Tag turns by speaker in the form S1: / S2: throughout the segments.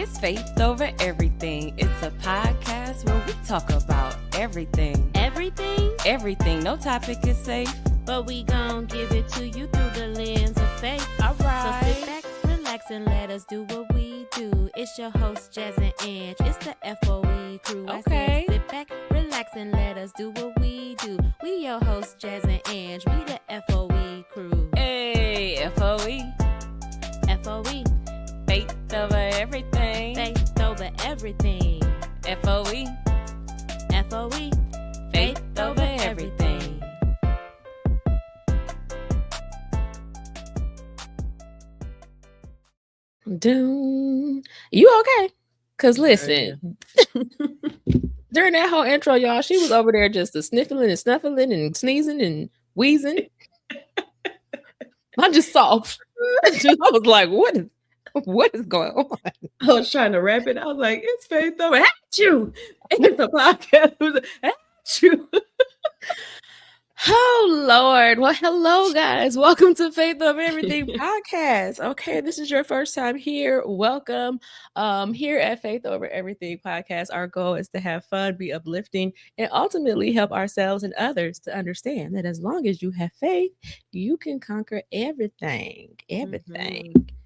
S1: It's Faith Over Everything. It's a podcast where we talk about everything.
S2: Everything?
S1: Everything. No topic is safe.
S2: But we gon' give it to you through the lens of faith.
S1: All right.
S2: So sit back, relax, and let us do what we do. It's your host, Jazz and Ange. It's the FOE crew.
S1: Okay.
S2: I said sit back, relax, and let us do what we do. We your host, Jazz and Ange. We the FOE crew.
S1: Hey, FOE.
S2: FOE.
S1: Faith over everything.
S2: Faith over everything.
S1: FOE.
S2: FOE.
S1: Faith over everything.
S3: Doom. You okay? Because listen, during that whole intro, y'all, she was over there just sniffling and snuffling and sneezing and wheezing. I just saw. I was like, what is going on?
S4: I was trying to rap it. I was like, it's Faith over at you. It's a podcast. It was at you.
S3: Oh, Lord. Well, hello, guys. Welcome to Faith Over Everything podcast. Okay, this is your first time here. Welcome. Here at Faith Over Everything podcast, our goal is to have fun, be uplifting, and ultimately help ourselves and others to understand that as long as you have faith, you can conquer everything.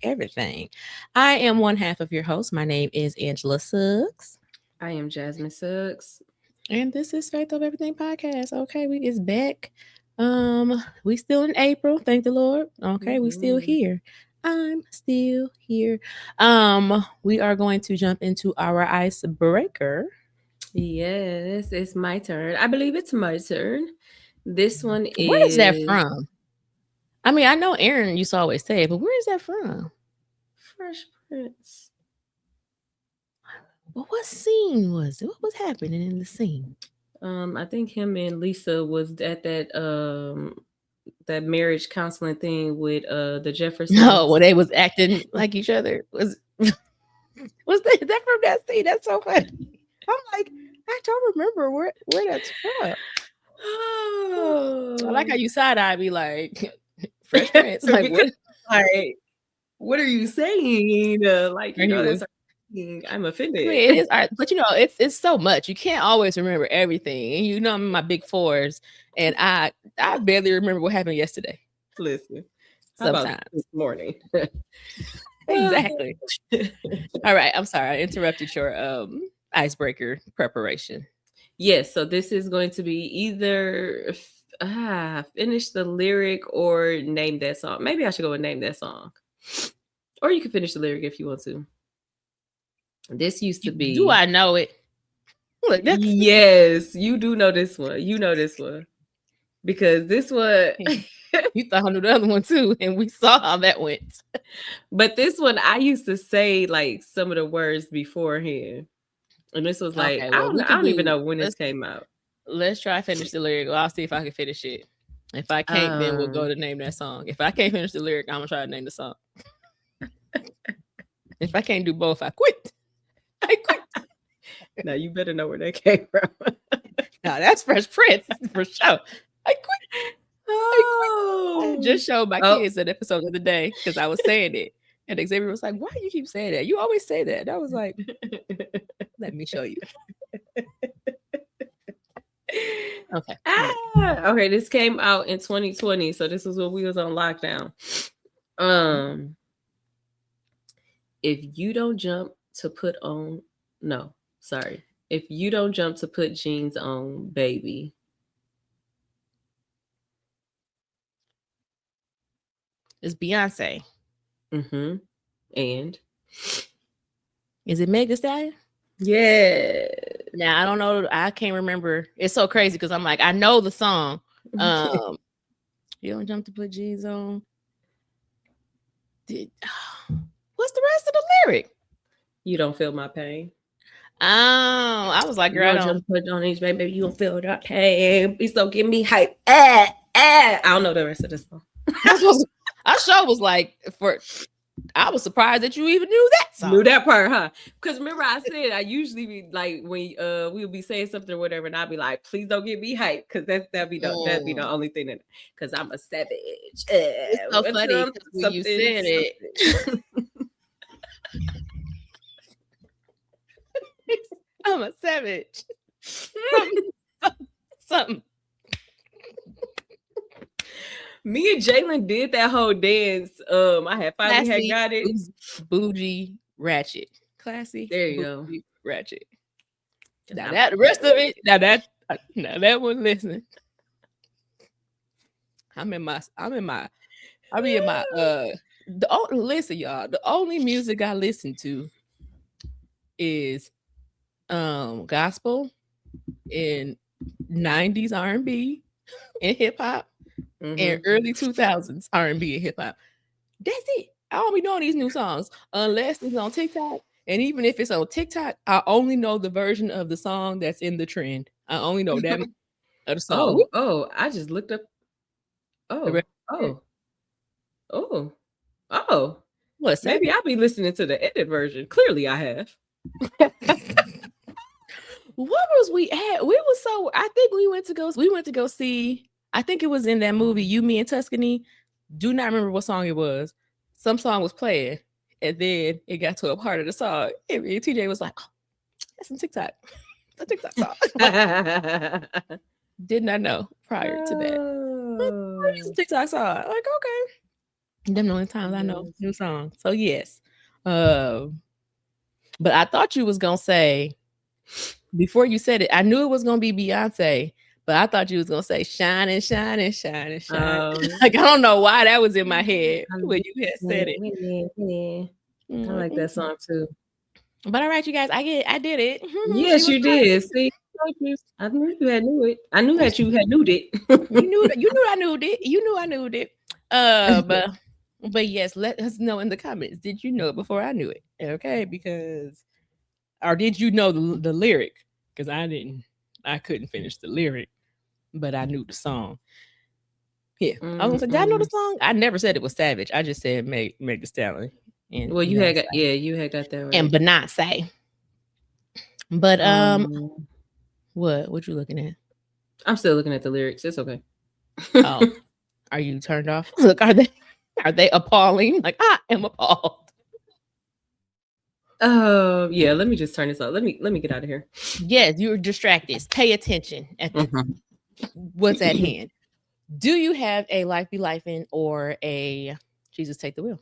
S3: Everything. I am one half of your host. My name is Angela Suggs.
S4: I am Jasmine Suggs.
S3: And this is Faith of Everything podcast. Okay, we is back. We still in April. Thank the Lord. Okay, we still here. I'm still here. We are going to jump into our icebreaker.
S4: Yes, it's my turn. I believe it's my turn. This one is.
S3: Where is that from? I mean, I know Aaron used to always say it, but where is that from?
S4: Fresh Prince.
S3: Well, what scene was it? What was happening in the scene?
S4: I think him and Lisa was at that that marriage counseling thing with the Jeffersons.
S3: No, when they was acting like each other. Was that from that scene? That's so funny. I'm like, I don't remember where that's from.
S4: Oh,
S3: I like how you side-eye be like Fresh Prince. Like,
S4: what are you saying? Like, you know, that's I'm offended.
S3: I mean, it is art, but you know, it's so much. You can't always remember everything. And you know, I'm in my big fours, and I barely remember what happened yesterday.
S4: Listen,
S3: sometimes
S4: this morning.
S3: Exactly. All right, I'm sorry I interrupted your icebreaker preparation.
S4: Yes, so this is going to be either finish the lyric or name that song. Maybe I should go and name that song, or you can finish the lyric if you want to. This used to be.
S3: Do I know it?
S4: Look, yes, you do know this one. You know this one because this one.
S3: You thought I knew the other one too, and we saw how that went.
S4: But this one, I used to say like some of the words beforehand, and this was like
S3: okay, well,
S4: I don't even know when this came out.
S3: Let's try to finish the lyric. I'll see if I can finish it. If I can't, then we'll go to name that song. If I can't finish the lyric, I'm gonna try to name the song. If I can't do both, I quit.
S4: Now you better know where that came from.
S3: No, that's Fresh Prince for sure. I quit.
S4: Oh,
S3: I just showed my kids an episode of the day because I was saying it, and Xavier was like, "Why do you keep saying that? You always say that." And I was like, "Let me show you." Okay.
S4: Okay. This came out in 2020, so this was when we was on lockdown. If you don't jump to put on, no, sorry. If you don't jump to put jeans on, baby.
S3: It's Beyonce.
S4: Mm-hmm. And
S3: is it Meg Thee Stallion?
S4: Yeah.
S3: Now I don't know. I can't remember. It's so crazy because I'm like, I know the song. You don't jump to put jeans on. What's the rest of the lyric?
S4: You don't feel my pain.
S3: Oh, I was like, girl,
S4: you don't jump put on these, baby. You don't feel that pain. Please don't give me hype. I don't know the rest of the song.
S3: I sure was like, I was surprised that you even knew that song.
S4: Knew that part, huh? Because remember I said I usually be like when we'll be saying something or whatever, and I'll be like, please don't get me hyped, because that'd be the only thing that, because I'm a savage.
S3: It's so funny when you said it. I'm a savage. Something.
S4: Me and Jalen did that whole dance. I had finally had
S3: Classy,
S4: got it.
S3: bougie, ratchet. Classy.
S4: There you go.
S3: Bougie, ratchet. Now
S4: I'm-
S3: that the rest of it, now that one, listen. I be in my listen, y'all. The only music I listen to is gospel and 90s R&B and hip hop and early 2000s R&B and hip hop. That's it. I don't be knowing these new songs unless it's on TikTok. And even if it's on TikTok, I only know the version of the song that's in the trend. I only know that of the song.
S4: I just looked up.
S3: The rest-
S4: Oh.
S3: What?
S4: Maybe I'll be listening to the edited version. Clearly, I have.
S3: What was we at? I think we went to go see, I think it was in that movie, You, Me, and Tuscany. Do not remember what song it was. Some song was playing, and then it got to a part of the song. And TJ was like, oh, that's some TikTok. It's a TikTok song. Did not know prior to that. It's a TikTok song. Like, okay. Them the only times I know new songs. So yes. But I thought you was gonna say, before you said it, I knew it was gonna be Beyonce, but I thought you was gonna say shining, shining, shining, shining. Like, I don't know why that was in my head when you had said it.
S4: I like that song too.
S3: But all right, you guys, I did it.
S4: Yes, you did. See, I knew you had knew it. I knew that you had knew it.
S3: You knew I knew it. You knew I knew it. But yes, let us know in the comments. Did you know it before I knew it? Okay, or did you know the lyric? Because I didn't. I couldn't finish the lyric, but I knew the song. Yeah, I was gonna say, did I know the song? I never said it was Savage. I just said Meg Thee Stallion. And
S4: well, you had got that right.
S3: And Beyonce. But what you looking at?
S4: I'm still looking at the lyrics. It's okay.
S3: Oh, are you turned off? Look, are they appalling? Like, I am appalled.
S4: Yeah, let me just turn this off. Let me get out of here.
S3: Yes, you're distracted. Pay attention at what's at hand. Do you have a Life Be Lifing or a Jesus Take the Wheel?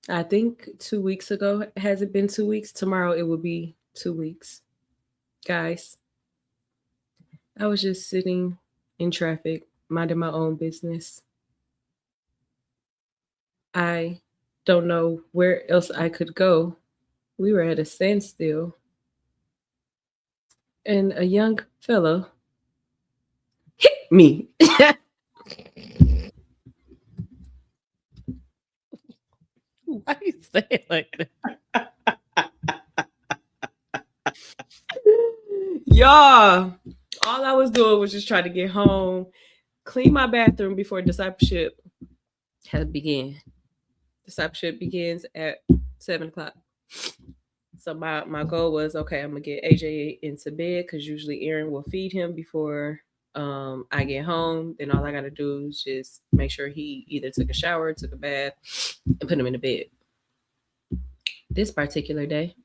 S4: I think 2 weeks ago. Has it been 2 weeks? Tomorrow it will be 2 weeks. Guys, I was just sitting in traffic, minding my own business. I don't know where else I could go. We were at a standstill. And a young fellow hit me.
S3: Why you say it like that?
S4: Y'all, all I was doing was just trying to get home, clean my bathroom before discipleship had begun. Discipleship begins at 7:00. So my goal was, okay, I'm gonna get AJ into bed because usually Aaron will feed him before I get home. Then all I gotta do is just make sure he either took a shower, took a bath, and put him in the bed. This particular day,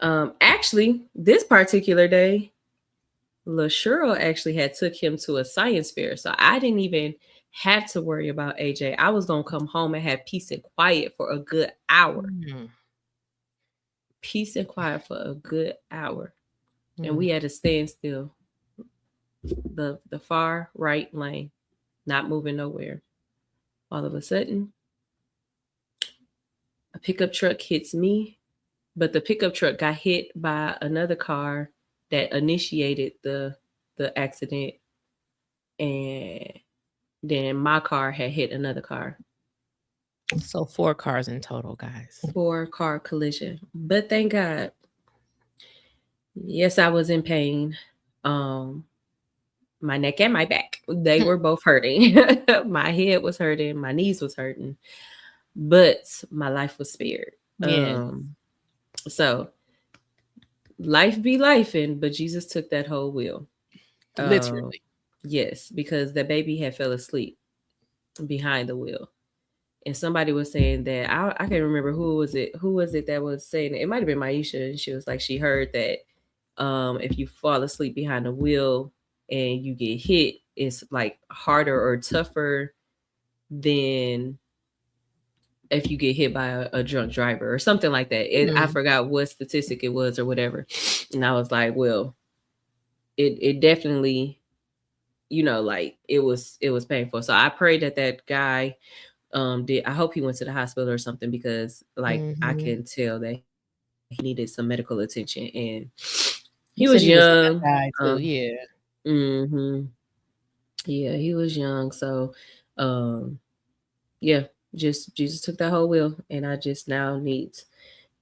S4: this particular day, LaShurl actually had took him to a science fair, so I didn't even have to worry about AJ. I was gonna come home and have peace and quiet for a good hour. Peace and quiet for a good hour. And we had to stand still. The far right lane, not moving nowhere. All of a sudden, a pickup truck hits me, but the pickup truck got hit by another car that initiated the accident, and then my car had hit another car.
S3: So 4 cars in total, guys.
S4: 4-car collision. But thank God. Yes, I was in pain. My neck and my back, they were both hurting. My head was hurting. My knees was hurting. But my life was spared.
S3: Yeah.
S4: So life be lifing, but Jesus took that whole wheel.
S3: Literally.
S4: Yes, because the baby had fell asleep behind the wheel. and somebody was saying that I can't remember who was it that was saying it. It might have been Maisha, and she was like she heard that if you fall asleep behind the wheel and you get hit, it's like harder or tougher than if you get hit by a drunk driver or something like that. I forgot what statistic it was or whatever. And I was like, well, it definitely, like it was painful. So I pray that guy I hope he went to the hospital or something, because like I can tell that he needed some medical attention, and he was
S3: said he was a good
S4: young.
S3: guy too. Yeah.
S4: Mm-hmm. Yeah, he was young. So yeah, just Jesus took that whole wheel, and I just now need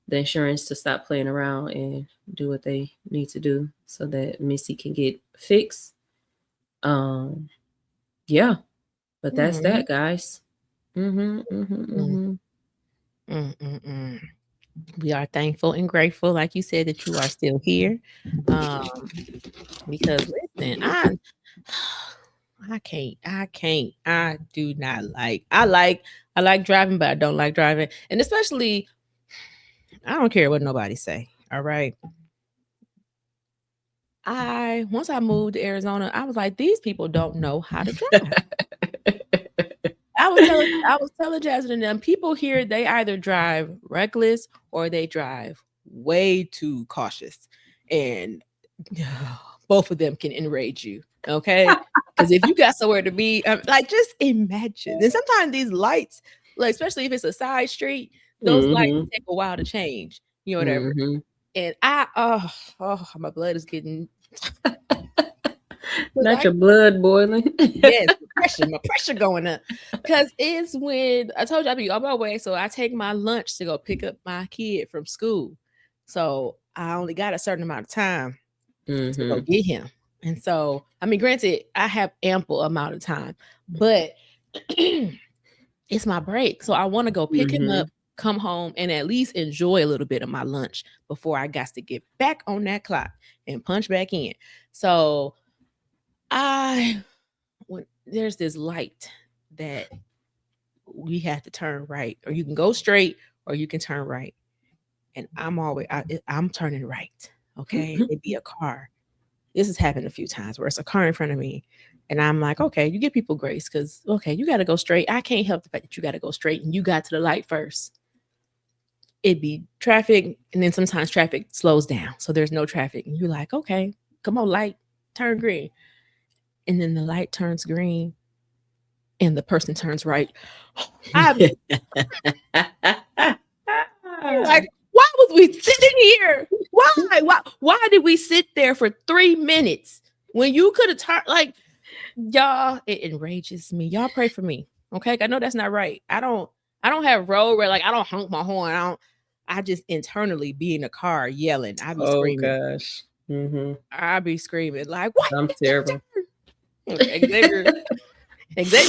S4: the insurance to stop playing around and do what they need to do so that Missy can get fixed. Yeah, but that's that, guys.
S3: We are thankful and grateful, like you said, that you are still here. Because listen, I do not like. I like driving, but I don't like driving, and especially, I don't care what nobody say. All right. Once I moved to Arizona, I was like, these people don't know how to drive. I was telling Jasmine and them, people here, they either drive reckless or they drive way too cautious. And both of them can enrage you. Okay. Because if you got somewhere to be, like, just imagine. And sometimes these lights, like, especially if it's a side street, those lights take a while to change, whatever. And my blood is getting
S4: not your blood boiling.
S3: Yes, my pressure going up. Because it's when I told you I'd be on my way. So I take my lunch to go pick up my kid from school. So I only got a certain amount of time to go get him. And so, I mean, granted, I have ample amount of time, but it's my break. So I want to go pick him up, come home, and at least enjoy a little bit of my lunch before I got to get back on that clock and punch back in. So when there's this light that we have to turn right, or you can go straight or you can turn right. And I'm turning right. Okay. It'd be a car. This has happened a few times where it's a car in front of me. And I'm like, okay, you give people grace because, okay, you got to go straight. I can't help the fact that you got to go straight and you got to the light first. It'd be traffic. And then sometimes traffic slows down. So there's no traffic. And you're like, okay, come on, light, turn green. And then the light turns green and the person turns right. Like, why was we sitting here? Why did we sit there for 3 minutes when you could have turned? Like, y'all, it enrages me. Y'all pray for me. Okay. I know that's not right. I don't have road where, like, I don't honk my horn. I just internally be in the car yelling. I be screaming.
S4: Oh gosh.
S3: I be screaming like, what?
S4: I'm terrible.
S3: Xavier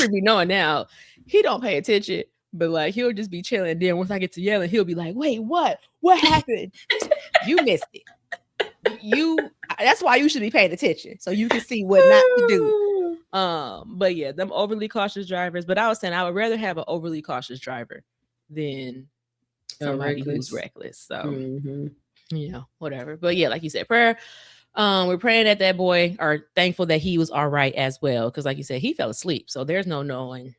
S3: be knowing now. He don't pay attention, but like he'll just be chilling. Then once I get to yelling, he'll be like, wait, what happened? You missed it. That's why you should be paying attention so you can see what not to do. But yeah, them overly cautious drivers. But I was saying I would rather have an overly cautious driver than somebody who's reckless. So whatever. But yeah, like you said, prayer. We're praying that that boy, are thankful that he was all right as well. Because like you said, he fell asleep. So there's no knowing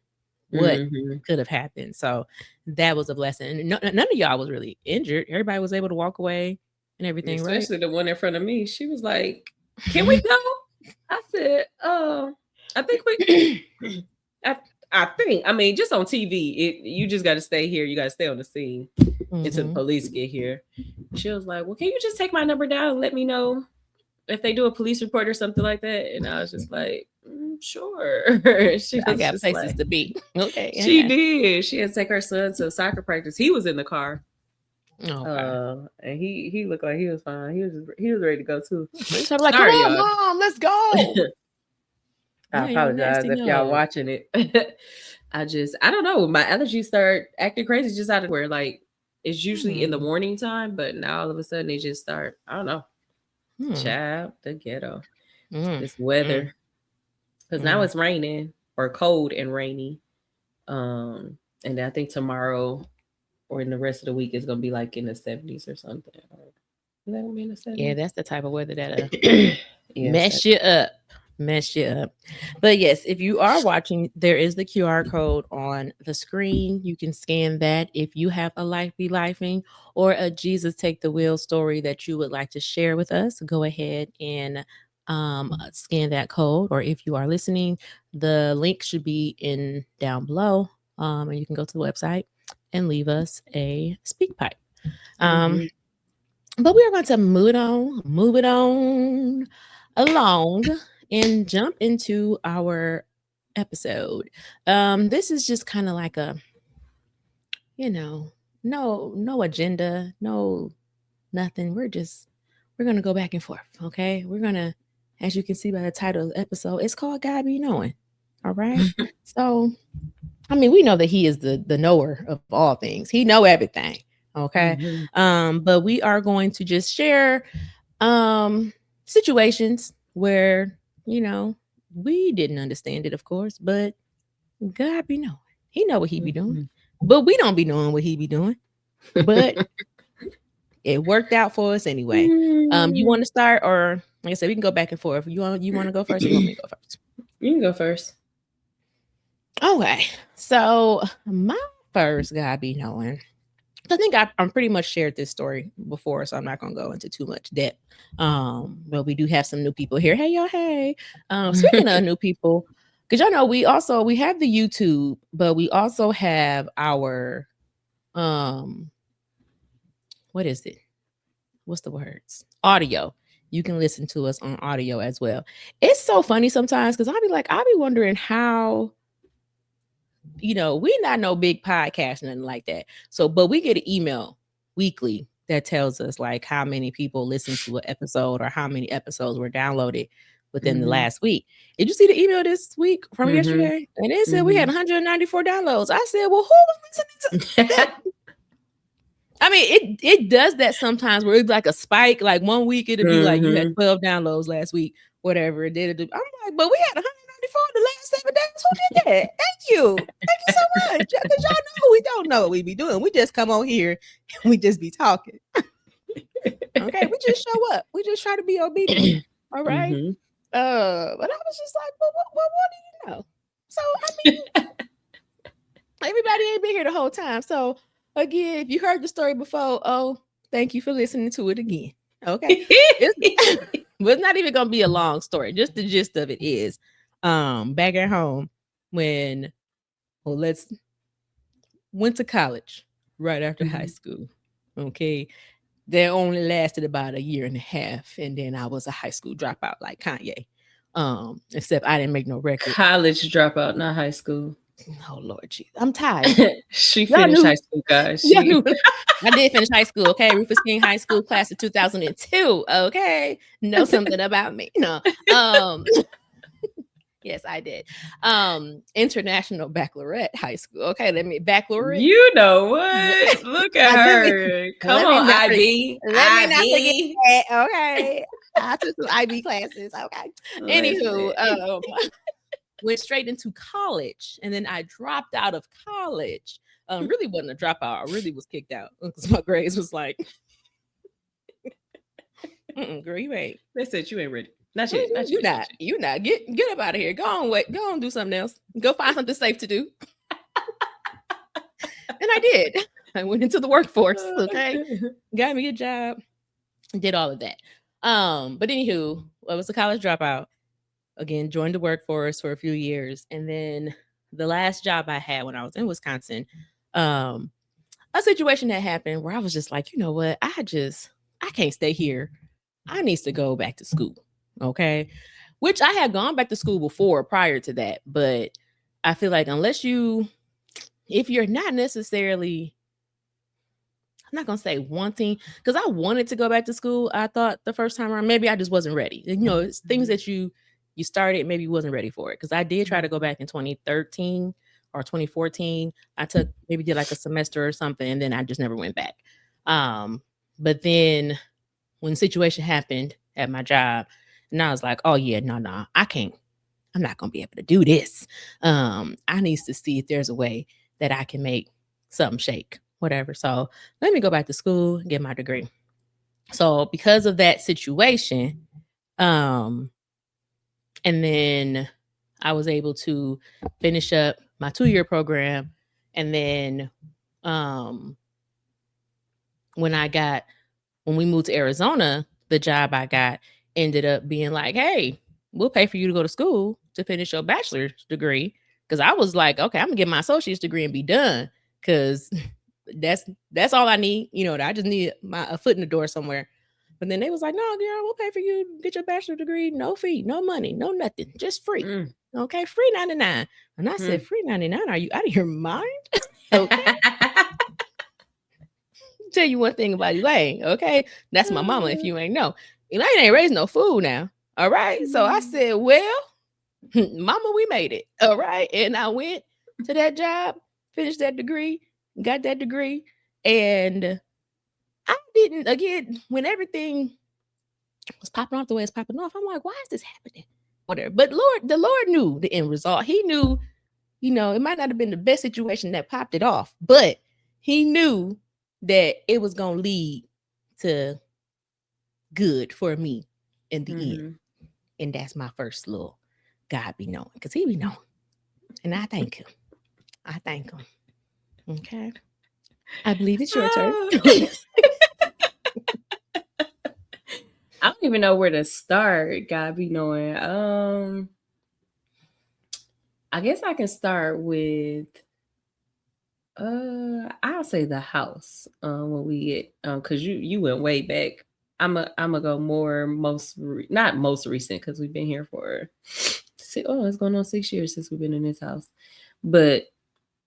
S3: what could have happened. So that was a blessing. None of y'all was really injured. Everybody was able to walk away and everything,
S4: especially
S3: right?
S4: the one in front of me. She was like, can we go? I said, I think we I think, I mean, just on TV, you just got to stay here. You got to stay on the scene until the police get here. She was like, well, can you just take my number down and let me know if they do a police report or something like that? And I was just like, sure.
S3: I got places to be. Okay.
S4: She did. She had to take her son to soccer practice. He was in the car.
S3: Okay.
S4: And he looked like he was fine. He was ready to go too.
S3: So I'm like, come on, Mom, let's go.
S4: I apologize if y'all watching it. I don't know. My allergies start acting crazy just out of where, like, it's usually in the morning time, but now all of a sudden they just start, I don't know. Child, the ghetto. This weather. Because now it's raining or cold and rainy. And I think tomorrow or in the rest of the week is gonna be like in the 70s or something. Is that gonna be in the
S3: Yeah,
S4: 70s?
S3: that's the type of weather that
S4: Yeah,
S3: mess you up. Mess you up. But yes, if you are watching, there is the QR code on the screen. You can scan that. If you have a life be lifing or a Jesus take the wheel story that you would like to share with us, go ahead and scan that code. Or if you are listening, the link should be in down below. And you can go to the website and leave us a speak pipe. Um,
S4: Mhm.
S3: but we are going to move it on along and jump into our episode. This is just kind of like a, you know, no agenda, no nothing. We're gonna go back and forth. Okay. We're gonna, as you can see by the title of the episode, it's called God Be Knowing. All right. So I mean, we know that he is the knower of all things. He know everything. Okay.
S4: Mhm.
S3: But we are going to just share situations where, you know, we didn't understand it, of course, but God be knowing. He know what he be doing.
S4: Mhm.
S3: But we don't be knowing what he be doing. But it worked out for us anyway. You want to start, or like I said, we can go back and forth. You want to go first, or you want me to go first?
S4: You can go first.
S3: Okay. So my first God be knowing. I think I'm pretty much shared this story before, so I'm not gonna go into too much depth. But we do have some new people here. Hey y'all, hey. Speaking of new people, because y'all know we have the YouTube, but we also have our what is it? What's the words? Audio. You can listen to us on audio as well. It's so funny sometimes because I'll be wondering how, we not no big podcast, nothing like that. So, but we get an email weekly that tells us like how many people listen to an episode or how many episodes were downloaded within the
S4: Mhm.
S3: last week. Did you see the email this week from
S4: Mhm.
S3: yesterday? And it said we had
S4: Mhm.
S3: 194 downloads. I said, well, who was listening to that? I mean, it does that sometimes where it's like a spike. Like one week it'll be like you had
S4: Mhm.
S3: 12 downloads last week, whatever it did. I'm like, but we had 194 the last 7 days. Who did that? Thank you. Thank you so much. Because y'all know we don't know what we be doing. We just come on here and we just be talking. Okay. We just show up. We just try to be obedient. All right.
S4: Mhm.
S3: But I was just like, well, what do you know? So I mean, everybody ain't been here the whole time. So again, if you heard the story before, oh, thank you for listening to it again. Okay. But it's not even gonna be a long story. Just the gist of it is back at home when let's went to college right after high
S4: Mhm.
S3: school. Okay. That only lasted about a year and a half. And then I was a high school dropout like Kanye. Except I didn't make no record.
S4: College dropout, not high school.
S3: Oh Lord Jesus. I'm tired.
S4: She
S3: Y'all
S4: finished
S3: knew.
S4: high school, guys.
S3: Y'all knew. I did finish high school. Okay. Rufus King High School, class of 2002. Okay. Know something about me. No. Yes, I did. International Baccalaureate High School. Okay, baccalaureate.
S4: You know what? Look at
S3: I do.
S4: her. Come
S3: Let me
S4: on,
S3: not forget.
S4: IB.
S3: Let me not forget
S4: IB.
S3: that. Okay. I took some IB classes. Okay. Anywho,
S4: Listen.
S3: went straight into college, and then I dropped out of college. Really wasn't a dropout. I really was kicked out because my grades was like, girl, you ain't.
S4: They said you ain't ready. Not yet. Not
S3: You
S4: yet.
S3: not. You not. Get up out of here. Go on. Wait. Go on. Do something else. Go find something safe to do. And I did. I went into the workforce. Okay. Got me a job. Did all of that. But anywho, I was a college dropout. Again, joined the workforce for a few years. And then the last job I had when I was in Wisconsin, a situation that happened where I was just like, you know what? I can't stay here. I needs to go back to school. Okay. Which I had gone back to school before prior to that. But I feel like if you're not necessarily, I'm not gonna say wanting, because I wanted to go back to school. I thought the first time around, maybe I just wasn't ready. It's things that you started, maybe you wasn't ready for it. Because I did try to go back in 2013 or 2014. I did like a semester or something, and then I just never went back. But then when the situation happened at my job, and I was like, oh yeah, no, I can't. I'm not gonna be able to do this. I need to see if there's a way that I can make something shake, whatever. So let me go back to school, get my degree. So because of that situation, and then I was able to finish up my 2-year program. And then um, when we moved to Arizona, the job I got ended up being like, hey, we'll pay for you to go to school to finish your bachelor's degree. Cause I was like, okay, I'm gonna get my associate's degree and be done. Cause that's all I need. I just need a foot in the door somewhere. But then they was like, no, girl, we'll pay for you to get your bachelor's degree. No fee, no money, no nothing, just free. Okay, free 99. And I said, free 99? Are you out of your mind? Okay. Tell you one thing about Elaine, okay? That's my mama if you ain't know. Elaine ain't raised no fool now. All right. So I said, well, mama, we made it. All right. And I went to that job, finished that degree, got that degree. And I didn't, again, when everything was popping off the way it's popping off, I'm like, why is this happening? Whatever. But the Lord knew the end result. He knew, it might not have been the best situation that popped it off, but he knew that it was going to lead to good for me in the end. And that's my first little God be knowing, because he be knowing. And I thank him. Okay. I believe it's your turn.
S4: I don't even know where to start. God be knowing. I guess I can start with I'll say the house. When we get because you went way back. I'm a go more not most recent, because we've been here for it's going on 6 years since we've been in this house. But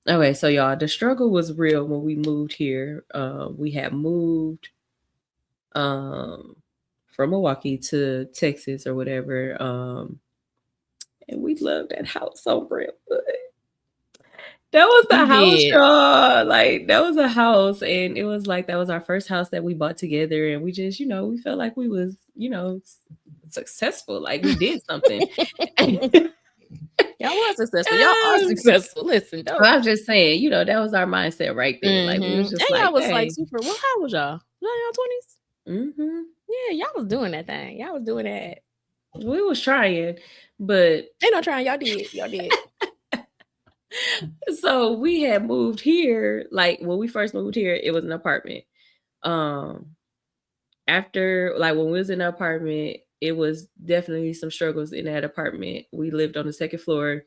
S4: okay, so y'all, the struggle was real when we moved here. We had moved from Milwaukee to Texas or whatever. And we loved that house so real good. That was the house, y'all. Like, that was a house, and it was like that was our first house that we bought together, and we just, we felt like we was, successful. Like, we did something.
S3: Y'all was successful. Y'all are successful. Listen,
S4: I'm just saying, that was our mindset right there. Like, we was just
S3: and
S4: like,
S3: y'all was like super. Well, how was y'all? Y'all 20s? Yeah, y'all was doing that thing. Y'all was doing that.
S4: We was trying, but
S3: ain't no trying. Y'all did.
S4: So we had moved here. Like, when we first moved here, it was an apartment. After, like, when we was in the apartment, it was definitely some struggles in that apartment. We lived on the second floor,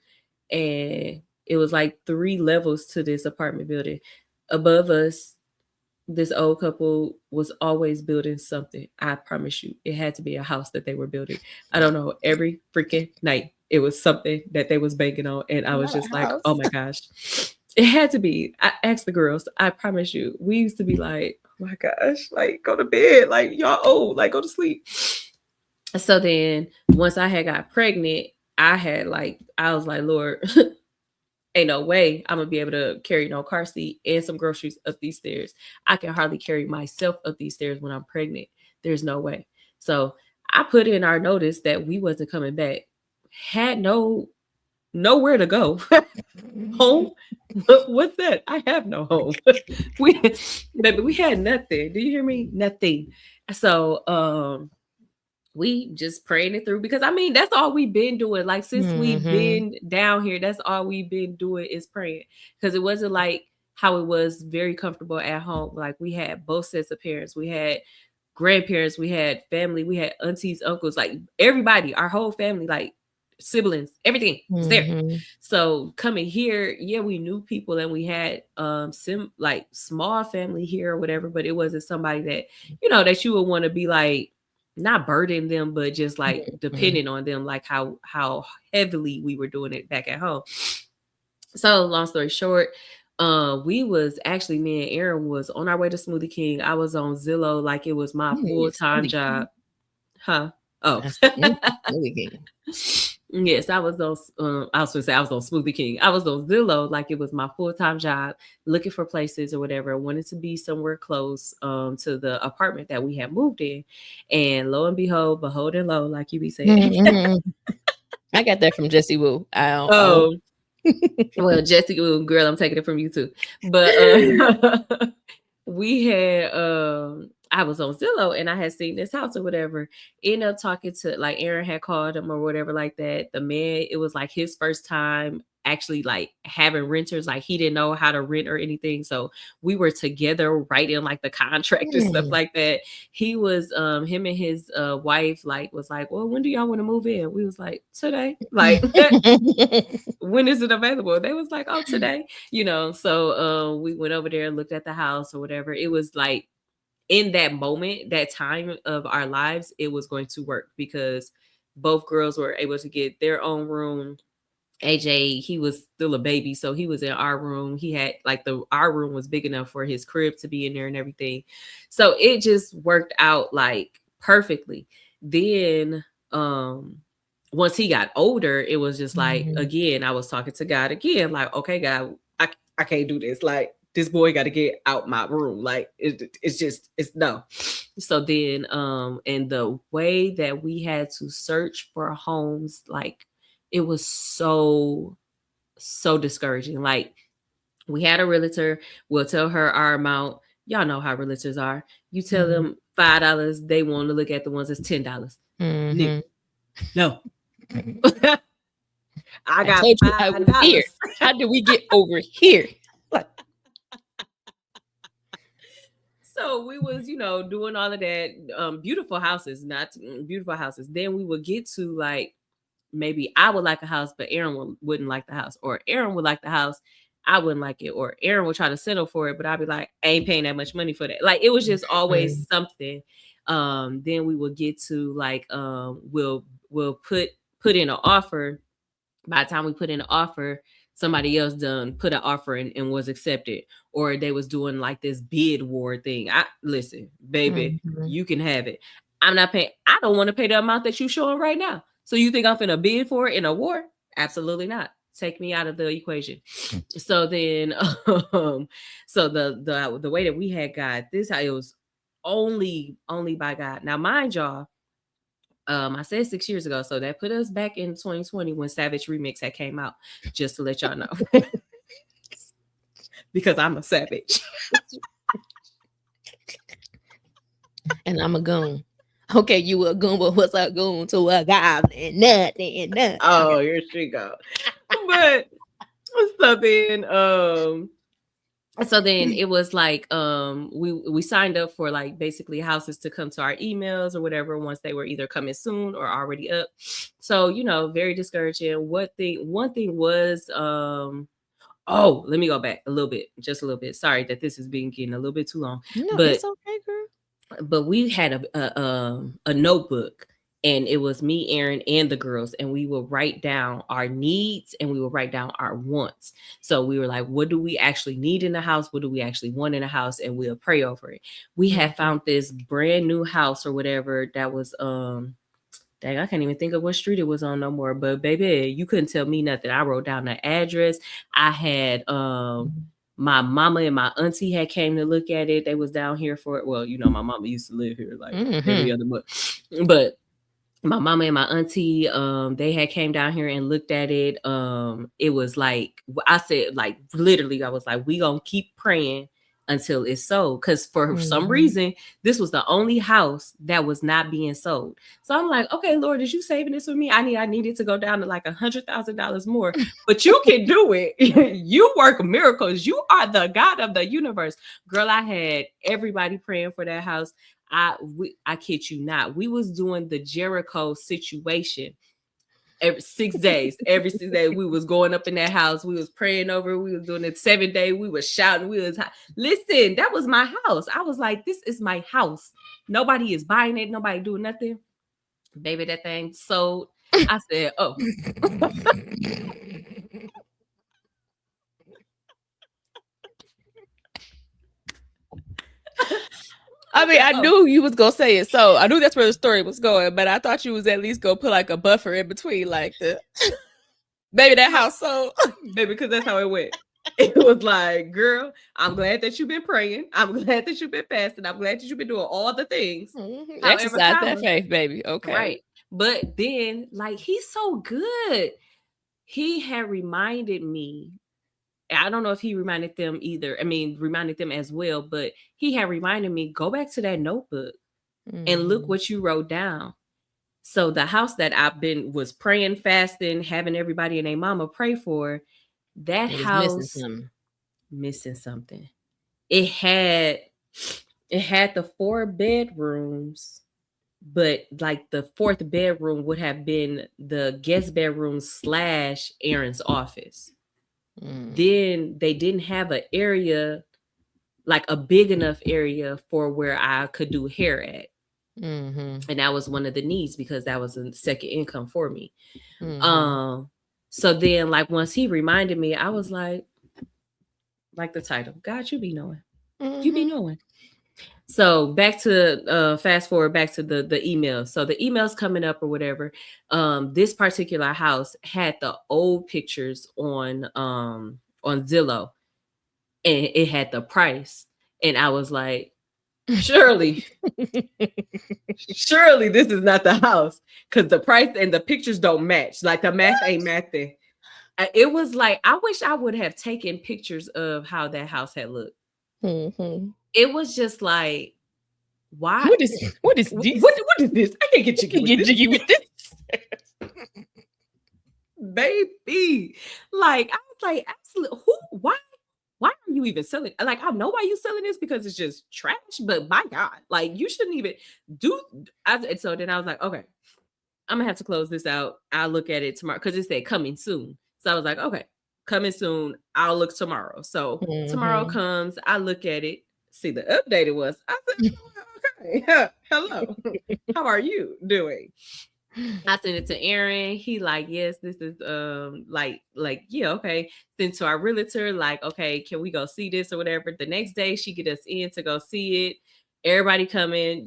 S4: and it was like 3 levels to this apartment building. Above us, this old couple was always building something. I promise you, it had to be a house that they were building. I don't know, every freaking night it was something that they was banking on, and I was just like, oh my gosh, it had to be. I asked the girls, I promise you, we used to be like, oh my gosh, like, go to bed, like, y'all old, like, go to sleep. So then once I had got pregnant, I was like, Lord, ain't no way I'm gonna be able to carry no car seat and some groceries up these stairs. I can hardly carry myself up these stairs when I'm pregnant. There's no way. So I put in our notice that we wasn't coming back. Had nowhere to go. Home? What's that? I have no home. we had nothing. Do you hear me? Nothing. So we just praying it through, because I mean, that's all we've been doing. Like, since we've been down here, that's all we've been doing is praying. Because it wasn't like how it was very comfortable at home. Like, we had both sets of parents. We had grandparents. We had family. We had aunties, uncles, like everybody, our whole family, like siblings, everything was there. So coming here, yeah, we knew people, and we had like small family here or whatever, but it wasn't somebody that, that you would want to be like, not burden them, but just like depending on them, like how heavily we were doing it back at home. So long story short, we was actually, me and Aaron was on our way to Smoothie King. I was on Zillow like it was my full-time job. Huh? Oh.
S3: Smoothie King.
S4: Yes, I was on. I was gonna say I was on Smoothie King. I was on Zillow like it was my full-time job, looking for places or whatever. I wanted to be somewhere close to the apartment that we had moved in, and lo and behold, and lo, like you be saying.
S3: I got that from Jesse Wu.
S4: Well, Jessica, girl, I'm taking it from you too. But we had I was on Zillow and I had seen this house or whatever. Ended up talking to, like, Aaron had called him or whatever like that. The man, it was like his first time actually like having renters. Like, he didn't know how to rent or anything. So we were together writing like the contract and stuff like that. He was him and his wife like was like, well, when do y'all want to move in? We was like, today. Like, when is it available? They was like, oh, today, So we went over there, looked at the house or whatever. It was like, in that moment, that time of our lives, it was going to work because both girls were able to get their own room. AJ, he was still a baby, so he was in our room. He had like our room was big enough for his crib to be in there and everything. So it just worked out like perfectly. Then once he got older, it was just like, again, I was talking to God again, like, okay, God, I can't do this. Like, this boy got to get out my room. Like, it's no. So then, and the way that we had to search for homes, like, it was so discouraging. Like, we had a realtor, we'll tell her our amount. Y'all know how realtors are. You tell them $5, they want to look at the ones that's $10. No. I got
S3: told you I was here.
S4: $5.
S3: How did we get over here?
S4: So we was, doing all of that. Beautiful houses, not beautiful houses. Then we would get to like, maybe I would like a house, but Aaron wouldn't like the house, or Aaron would like the house, I wouldn't like it, or Aaron would try to settle for it, but I'd be like, I ain't paying that much money for that. Like, it was just always something. Then we would get to like, we'll put in an offer. By the time we put in an offer, somebody else done put an offer in and was accepted, or they was doing like this bid war thing. Listen, baby, you can have it. I'm not paying. I don't want to pay the amount that you showing right now. So you think I'm finna bid for it in a war? Absolutely not. Take me out of the equation. So then, so the way that we had got this, how it was only by God. Now, mind y'all, I said 6 years ago, so that put us back in 2020 when Savage Remix had came out. Just to let y'all know, because I'm a savage,
S3: and I'm a goon. Okay, you a goon, but what's a goon to a goblin? Nothing.
S4: Oh, here she go. But so then it was like, we signed up for like basically houses to come to our emails or whatever once they were either coming soon or already up. So, very discouraging. One thing was, oh, let me go back just a little bit. Sorry that this is getting a little bit too long.
S3: No,
S4: but
S3: it's okay, girl.
S4: But we had a notebook, and it was me, Aaron, and the girls, and we would write down our needs and we would write down our wants. So we were like, what do we actually need in the house? What do we actually want in a house? And we'll pray over it. We had found this brand new house or whatever that was, dang, I can't even think of what street it was on no more. But baby, you couldn't tell me nothing. I wrote down the address. I had my mama and my auntie had came to look at it. They was down here for it. Well, my mama used to live here like every other month. But my mama and my auntie, they had came down here and looked at it. It was like, I said, like, literally, I was like, we gonna keep praying until it's sold. Because for some reason, this was the only house that was not being sold. So I'm like, okay, Lord, is you saving this for me? I needed to go down to like $100,000 more, but you can do it. You work miracles. You are the God of the universe. Girl, I had everybody praying for that house. I kid you not. We was doing the Jericho situation every 6 days. Every 6 days we was going up in that house. We was praying over it. We was doing it 7 day. We was shouting. Listen, that was my house. I was like, this is my house. Nobody is buying it. Nobody doing nothing. Baby, that thing sold. I said, oh.
S3: I mean, I knew you was gonna say it, so I knew that's where the story was going. But I thought you was at least gonna put like a buffer in between, like the baby that house sold,
S4: baby, because that's how it went. It was like, girl, I'm glad that you've been praying. I'm glad that you've been fasting. I'm glad that you've been doing all the things.
S3: Exercise that faith, baby. Okay,
S4: right. But then, like, he's so good. he had reminded me, I don't know if he reminded them either. I mean, reminded them as well, but he had reminded me, go back to that notebook and look what you wrote down. So the house that I've been was praying, fasting, having everybody and their mama pray for, that
S3: It was missing
S4: house
S3: something.
S4: missing something. It had the 4 bedrooms, but like the 4th bedroom would have been the guest bedroom / Aaron's office. Then they didn't have an area, like a big enough area for where I could do hair at. And that was one of the needs because that was a second income for me. So then like once he reminded me, I was like the title, God, you be knowing. You be knowing. So back to fast forward back to the email. So the emails coming up or whatever. This particular house had the old pictures on Zillow, and it had the price. And I was like, surely this is not the house, because the price and the pictures don't match. Like the math ain't mathing. It was like, I wish I would have taken pictures of how that house had looked. It was just like, why?
S3: What is this?
S4: What is this? I can't get jiggy with this. Baby. Like, I was like, absolutely, why are you even selling? Like, I know why you selling this, because it's just trash, but my God, like, you shouldn't even do. And so then I was like, okay, I'm gonna have to close this out. I'll look at it tomorrow, because it said coming soon. So I was like, okay, coming soon. I'll look tomorrow. So tomorrow comes, I look at it, see the updated was. I said, okay, hello, how are you doing? I sent it to Aaron. He like, yes, this is like yeah, okay. Then to our realtor, like, okay, can we go see this or whatever? The next day she get us in to go see it. Everybody come in.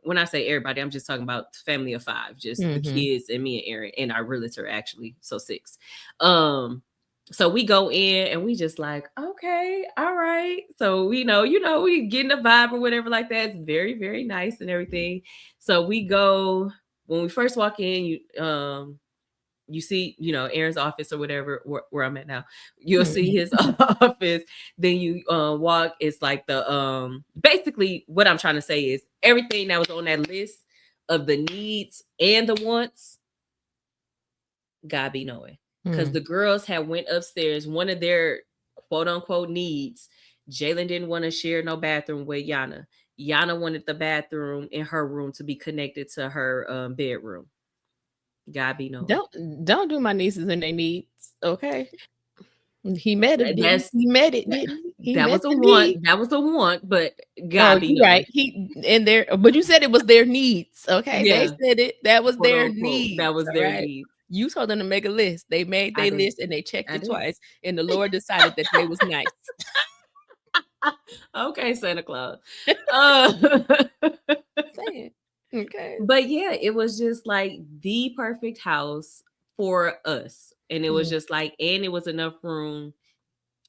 S4: When I say everybody, I'm just talking about family of 5, just the kids and me and Aaron and our realtor, actually, so 6. So we go in and we just like, okay, all right. So we know, we getting a vibe or whatever like that. It's very, very nice and everything. So we go. When we first walk in, you see, Aaron's office or whatever, where I'm at now. You'll see his office. Then you walk. It's like the basically what I'm trying to say is everything that was on that list of the needs and the wants, God be knowing, because the girls had went upstairs. One of their quote unquote needs, Jalen didn't want to share no bathroom with Yana. Yana wanted the bathroom in her room to be connected to her bedroom. God be knowing.
S3: Don't do my nieces and their needs, okay? He met it. He met it, didn't he?
S4: That was a want. That was a want, but God be knowing.
S3: Right. But you said it was their needs, okay?
S4: Yeah.
S3: They said it. That was
S4: Quote,
S3: their
S4: unquote,
S3: needs.
S4: that was their
S3: right?
S4: needs.
S3: You told them to make a list. They made their list and they checked it twice, and the Lord decided that they was nice.
S4: Okay, Santa Claus.
S3: Saying. Okay.
S4: But yeah, it was just like the perfect house for us. And it was just like, and it was enough room.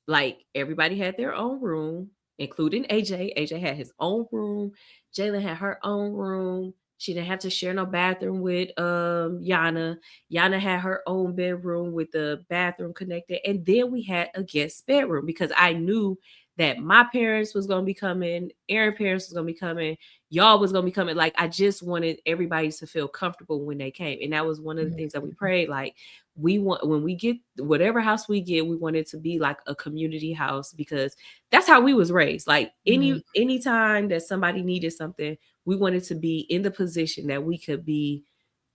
S4: Like everybody had their own room, including AJ. AJ had his own room. Jalen had her own room. She didn't have to share no bathroom with Yana. Yana had her own bedroom with the bathroom connected. And then we had a guest bedroom, because I knew that my parents was going to be coming, Aaron's parents was going to be coming, y'all was going to be coming. Like, I just wanted everybody to feel comfortable when they came. And that was one of the things that we prayed. Like, we want, when we get whatever house we get, we want it to be like a community house, because that's how we was raised. Like anytime that somebody needed something, we wanted to be in the position that we could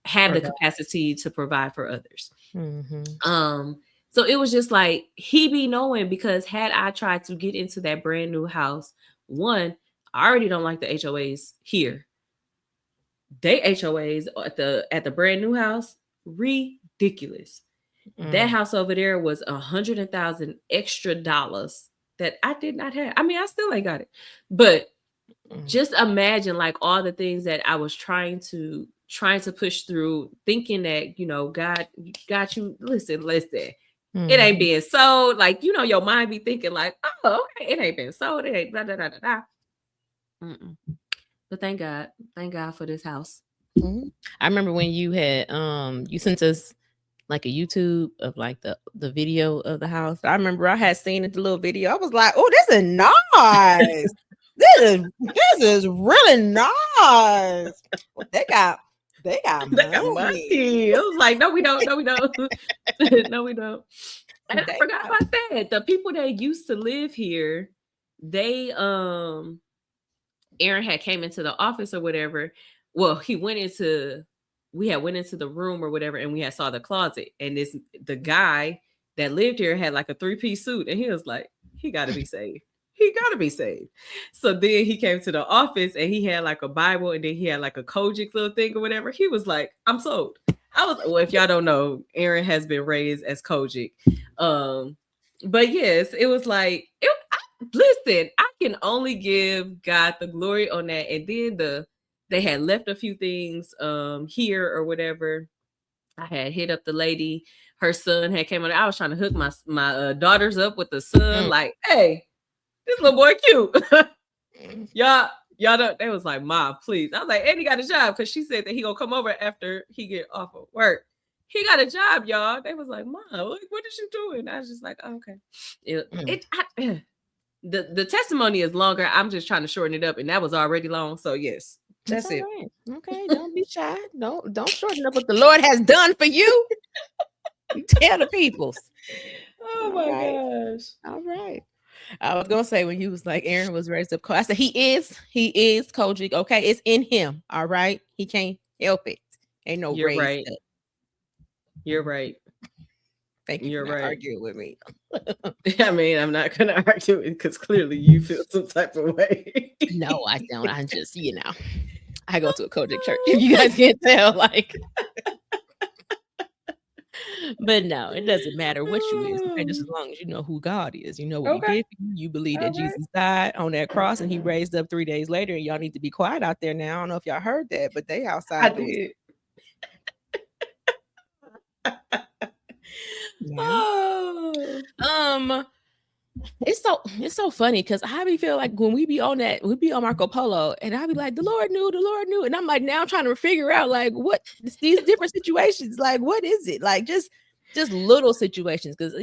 S4: have the capacity to provide for others. So it was just like, he be knowing, because had I tried to get into that brand new house, one, I already don't like the HOAs here. They HOAs at the brand new house, ridiculous. That house over there was $100,000 extra dollars that I did not have. I mean, I still ain't got it, but just imagine like all the things that I was trying to push through, thinking that, God got you. Listen, it ain't being sold. Like, your mind be thinking like, oh, okay, it ain't been sold. It ain't blah, blah, blah, blah, blah. But thank God for this house.
S3: I remember when you had you sent us like a YouTube of like the video of the house. I remember I had seen it, the little video. I was like, oh, this is nice. This is really nice. Well, they got
S4: They got
S3: money.
S4: money. It was like, no, we don't. No, we don't. No, we don't. And I
S3: They
S4: forgot
S3: got-
S4: about that. The people that used to live here, they Aaron had came into the office or whatever. Well, we had went into the room or whatever, and we had saw the closet. And the guy that lived here had like a 3-piece suit, and he was like, he gotta be saved. He gotta be saved. So then he came to the office and he had like a Bible, and then he had like a Kojic little thing or whatever. He was like, I'm sold. I was, well, if y'all don't know, Aaron has been raised as Kojic. But yes, it was like, listen, I can only give God the glory on that. And then they had left a few things here or whatever. I had hit up the lady. Her son had came on. I was trying to hook my daughters up with the son. Like, hey, this little boy cute. y'all don't. They was like, Mom, please. I was like, and he got a job, because she said that he gonna come over after he get off of work. He got a job, y'all. They was like, Mom, what is you doing? I was just like, oh, okay. The testimony is longer. I'm just trying to shorten it up, and that was already long. So yes, that's it.
S3: Right. Okay, don't be shy. Don't shorten up what the Lord has done for you. You tell the peoples.
S4: Oh my gosh.
S3: All right. I was gonna say, when you was like Aaron was raised up, I said he is Kojic. Okay, it's in him. All right, he can't help it. Ain't no
S4: You're
S3: raised
S4: right.
S3: up.
S4: You're right.
S3: Thank you.
S4: You're
S3: for not
S4: right.
S3: arguing with me.
S4: I mean, I'm not gonna argue it, because clearly you feel some type of way.
S3: No, I don't. I just, I go to a Kojic church. If you guys can't tell, like. But no, it doesn't matter what you is. Okay, just as long as you know who God is, you know what
S4: Okay.
S3: he did for you. You believe that
S4: All right.
S3: Jesus died on that cross and he raised up 3 days later. And y'all need to be quiet out there now. I don't know if y'all heard that, but they
S4: I
S3: outside doing
S4: did.
S3: Yeah.
S4: Oh.
S3: It's so funny, because I be feel like when we be on Marco Polo, and I be like, the Lord knew, and I'm like, now I'm trying to figure out like what these different situations, like what is it, like just little situations, because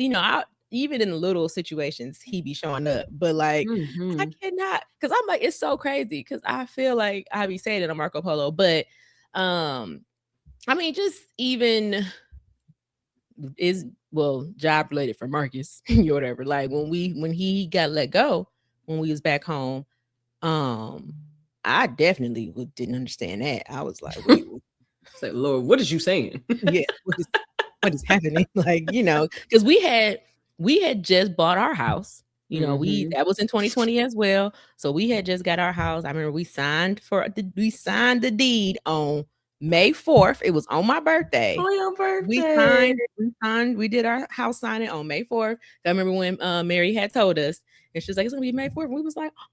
S3: even in little situations he be showing up, but like I cannot, because I'm like, it's so crazy, because I feel like I be saying it on Marco Polo, but I mean, just even is, well, job related for Marcus or whatever. Like when he got let go, when we was back home, I definitely didn't understand that. I was like, wait,
S4: say, Lord, what is you saying?
S3: Yeah, what is happening? Like, because we had just bought our house. That was in 2020 as well. So we had just got our house. I remember we signed the deed on May 4th. It was on my birthday.
S4: On your birthday.
S3: We did our house signing on May 4th. I remember when Mary had told us, and she was like, it's gonna be May 4th. And we was like, oh,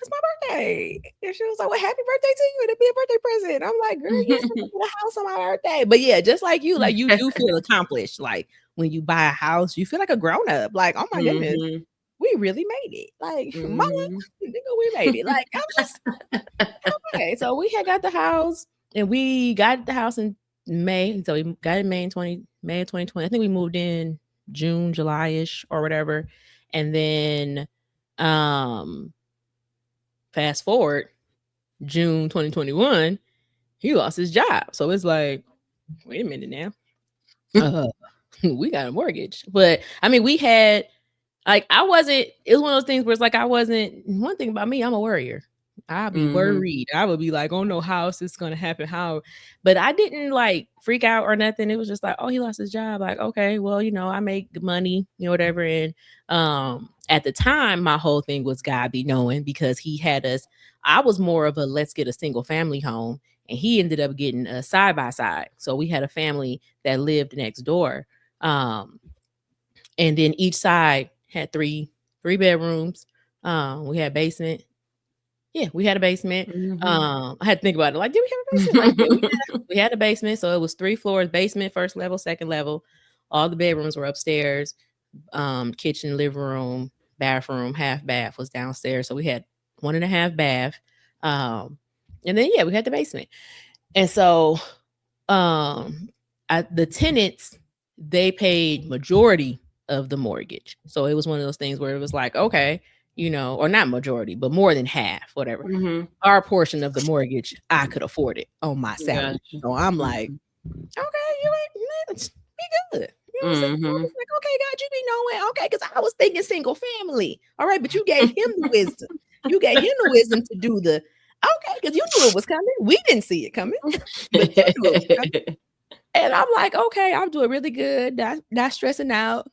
S3: it's my birthday. And she was like, well, happy birthday to you. It'll be a birthday present. I'm like, girl, yes, I'm gonna get a house on my birthday. But yeah, just like you do feel accomplished. Like when you buy a house, you feel like a grown-up. Like, oh my goodness, we really made it. Like, mama, we made it. Like, I'm just okay. So we had got the house. And we got the house in May. So we got it in May of 2020. I think we moved in June, July-ish or whatever. And then fast forward, June 2021, he lost his job. So it's like, wait a minute now. We got a mortgage. But I mean, we had, like, it was one of those things where it's like, one thing about me, I'm a worrier. I'll be worried. I would be like, oh no, how is this going to happen? But I didn't like freak out or nothing. It was just like, oh, he lost his job. Like, okay, well, I make money, whatever. And at the time, my whole thing was God be knowing, because he had us. I was more of a let's get a single family home, and he ended up getting a side by side. So we had a family that lived next door, and then each side had three bedrooms. We had basement. Yeah, we had a basement. I had to think about it. Like, did we have a basement? Like, we had a basement. So it was 3 floors: basement, first level, second level. All the bedrooms were upstairs. Kitchen, living room, bathroom, half bath was downstairs. So we had 1.5 bath. And then we had the basement. And so the tenants, they paid majority of the mortgage. So it was one of those things where it was like, okay, or not majority, but more than half, whatever.
S4: Mm-hmm.
S3: Our portion of the mortgage, I could afford it on my salary.
S4: Gotcha.
S3: So I'm like, okay, you ain't be good. You know what I'm saying? I
S4: Mm-hmm.
S3: was like, okay, God, you be knowing, okay, because I was thinking single family. All right, but you gave him the wisdom. You gave him the wisdom to do the okay, because you knew it was coming. We didn't see it coming, but you knew it was coming. And I'm like, okay, I'm doing really good, not stressing out.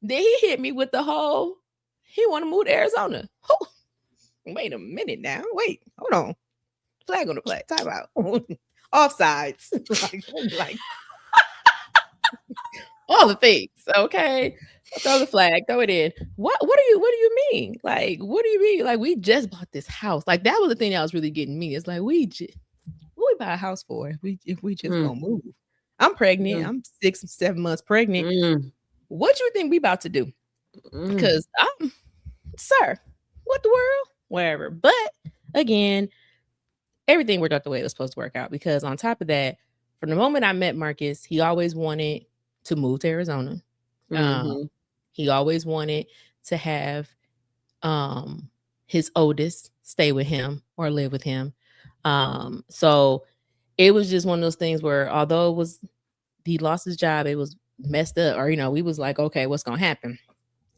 S3: Then he hit me with the whole, he want to move to Arizona. Oh, wait a minute now. Wait, hold on. Flag on the play. Time out. Offsides. like all the things. Okay. Throw the flag, throw it in. What do you mean? Like, what do you mean? Like, we just bought this house. Like, that was the thing that was really getting me. It's like, what we buy a house for if we just gonna move? I'm pregnant. I'm 6-7 months pregnant. What you think we about to do? Because sir, what the world? Wherever. But again, everything worked out the way it was supposed to work out. Because on top of that, from the moment I met Marcus, he always wanted to move to Arizona. He always wanted to have his oldest stay with him or live with him. So it was just one of those things where although he lost his job, it was messed up, or we was like, okay, what's gonna happen?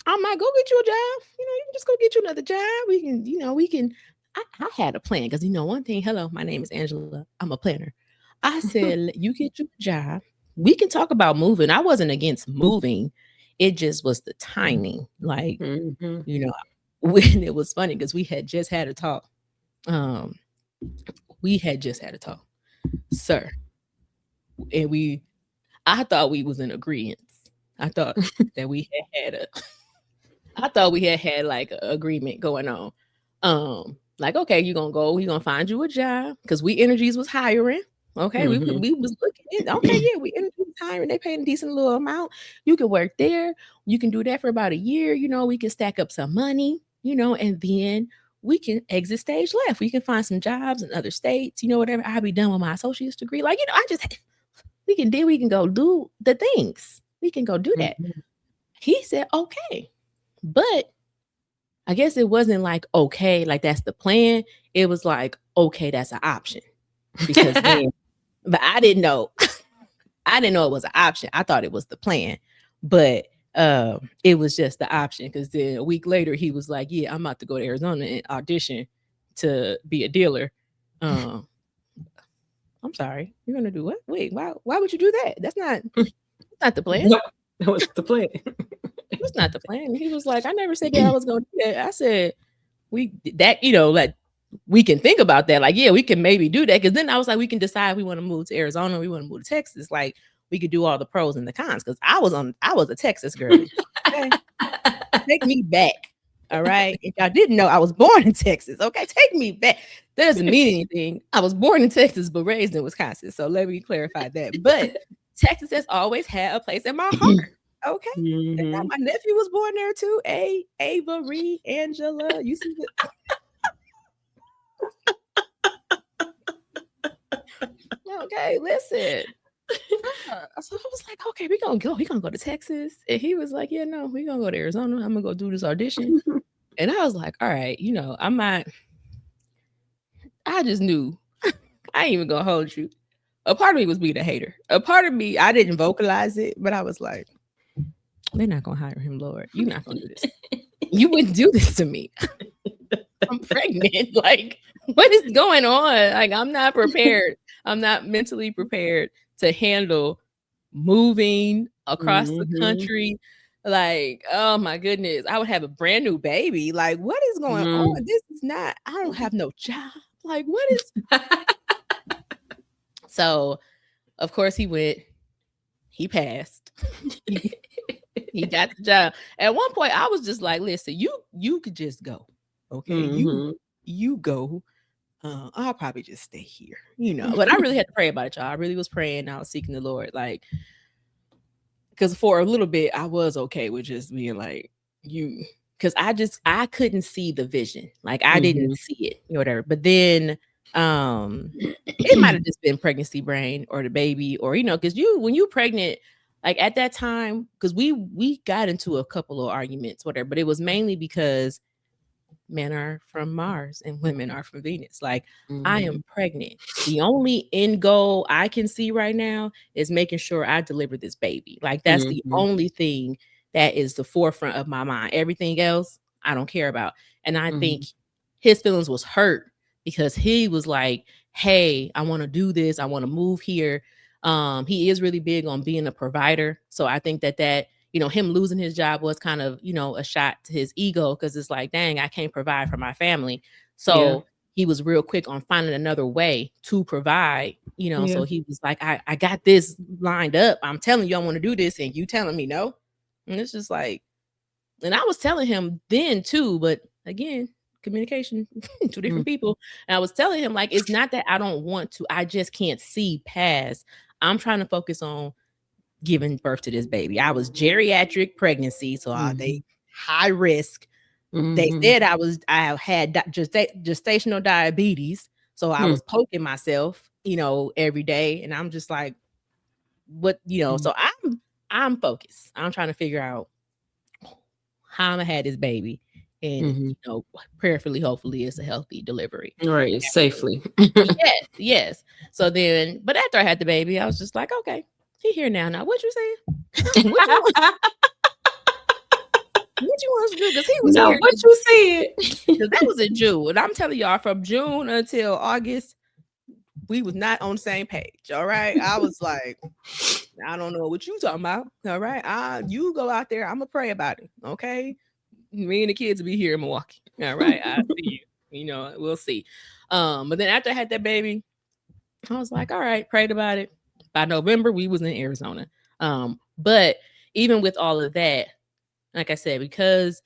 S3: I'm like, go get you a job. You can just go get you another job. We can. I had a plan because one thing. Hello, my name is Angela. I'm a planner. I said, you get you a job. We can talk about moving. I wasn't against moving. It just was the timing. Like, when it was funny because we had just had a talk. Sir. And I thought we was in agreement. I thought that we had like an agreement going on. Like, okay, you're gonna go, we're gonna find you a job because We Energies was hiring. Okay, we was looking in. Okay, yeah, We Energies was hiring. They paid a decent little amount. You can work there. You can do that for about a year. We can stack up some money. And then we can exit stage left. We can find some jobs in other states. Whatever. I'll be done with my associate's degree. Like, we can go do the things. We can go do that. He said, okay, but I guess it wasn't like, okay, like that's the plan. It was like, okay, that's an option. Because but I didn't know. I didn't know it was an option. I thought it was the plan, but it was just the option. Because then a week later, he was like, yeah, I'm about to go to Arizona and audition to be a dealer. I'm sorry. You're going to do what? Wait, why would you do that? That's not the plan.
S4: Nope, that was the plan.
S3: It's not the plan. He was like, I never said that I was going to do that. I said, like we can think about that. Like, yeah, we can maybe do that. Because then I was like, we can decide we want to move to Arizona. We want to move to Texas. Like, we could do all the pros and the cons. Because I was a Texas girl. Okay? Take me back. All right. If y'all didn't know, I was born in Texas. Okay. Take me back. That doesn't mean anything. I was born in Texas, but raised in Wisconsin. So let me clarify that. But Texas has always had a place in my heart. Okay. And now my nephew was born there too. Avery, Angela. You see the okay, listen. So I was like, okay, we're gonna go to Texas. And he was like, yeah, no, we're gonna go to Arizona. I'm gonna go do this audition. And I was like, all right, I'm not. I just knew I ain't even gonna hold you. A part of me was being a hater. A part of me, I didn't vocalize it, but I was like, they're not gonna hire him, Lord. You're not gonna do this. You wouldn't do this to me. I'm pregnant. Like, what is going on? Like, I'm not prepared. I'm not mentally prepared to handle moving across the country. Like, oh my goodness, I would have a brand new baby. Like, what is going on? This is not, I don't have no job. Like, what is so of course he went, he passed. He got the job. At one point, I was just like, listen, you could just go. Okay. You go. I'll probably just stay here, But I really had to pray about it, y'all. I really was praying. I was seeking the Lord, like, because for a little bit, I was okay with just being like, because I couldn't see the vision. Like, I didn't see it, or whatever. But then it might have just been pregnancy brain or the baby, or because when you pregnant, like at that time, because we got into a couple of arguments, whatever, but it was mainly because men are from Mars and women are from Venus. Like, I am pregnant. The only end goal I can see right now is making sure I deliver this baby. Like, that's the only thing that is the forefront of my mind. Everything else, I don't care about. And I think his feelings was hurt because he was like, hey, I want to do this. I want to move here. He is really big on being a provider. So I think that him losing his job was kind of, a shot to his ego, because it's like, dang, I can't provide for my family. So he was real quick on finding another way to provide, so he was like, I got this lined up. I'm telling you I want to do this, and you telling me no. And it's just like, and I was telling him then too, but again, communication, two different people. And I was telling him, like, it's not that I don't want to, I just can't see past. I'm trying to focus on giving birth to this baby. I was geriatric pregnancy, so they high risk. They said I had gestational diabetes, so I was poking myself, every day, and I'm just like, what, so I'm focused. I'm trying to figure out how I'm gonna have this baby, and prayerfully, hopefully, it's a healthy delivery,
S4: right? Safely.
S3: yes. So then, but after I had the baby, I was just like, okay, he here now. Now, what you saying? What you want us to do? Because he was here.
S4: What you said?
S3: Because that was in June, and I'm telling y'all, from June until August, we was not on the same page. All right, I was like, I don't know what you talking about. All right, you go out there. I'm gonna pray about it. Okay, me and the kids will be here in Milwaukee. All right, I see you. We'll see. But then after I had that baby, I was like, all right, prayed about it. By November, we was in Arizona. But even with all of that, like I said, because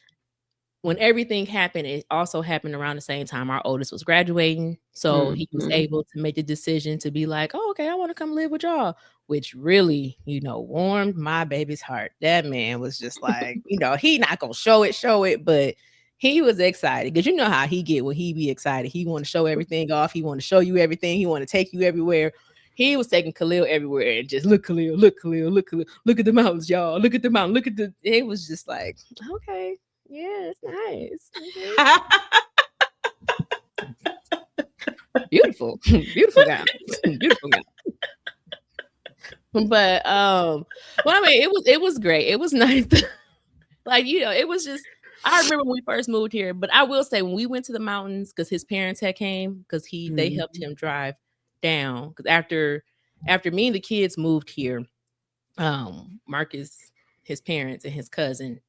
S3: when everything happened, it also happened around the same time our oldest was graduating. So he was able to make the decision to be like, oh, okay, I want to come live with y'all, which really, warmed my baby's heart. That man was just like, he not going to show it, but he was excited, because you know how he get when he be excited. He want to show everything off. He want to show you everything. He want to take you everywhere. He was taking Khalil everywhere and just look, Khalil, look at the mountains, y'all. Look at the mountain. It was just like, okay, yeah, it's nice. Beautiful guy. Beautiful guy. But well, I mean, it was great. It was nice. Like, it was just, I remember when we first moved here, but I will say when we went to the mountains, because his parents had came, because they helped him drive down. Because after me and the kids moved here, Marcus, his parents, and his cousin,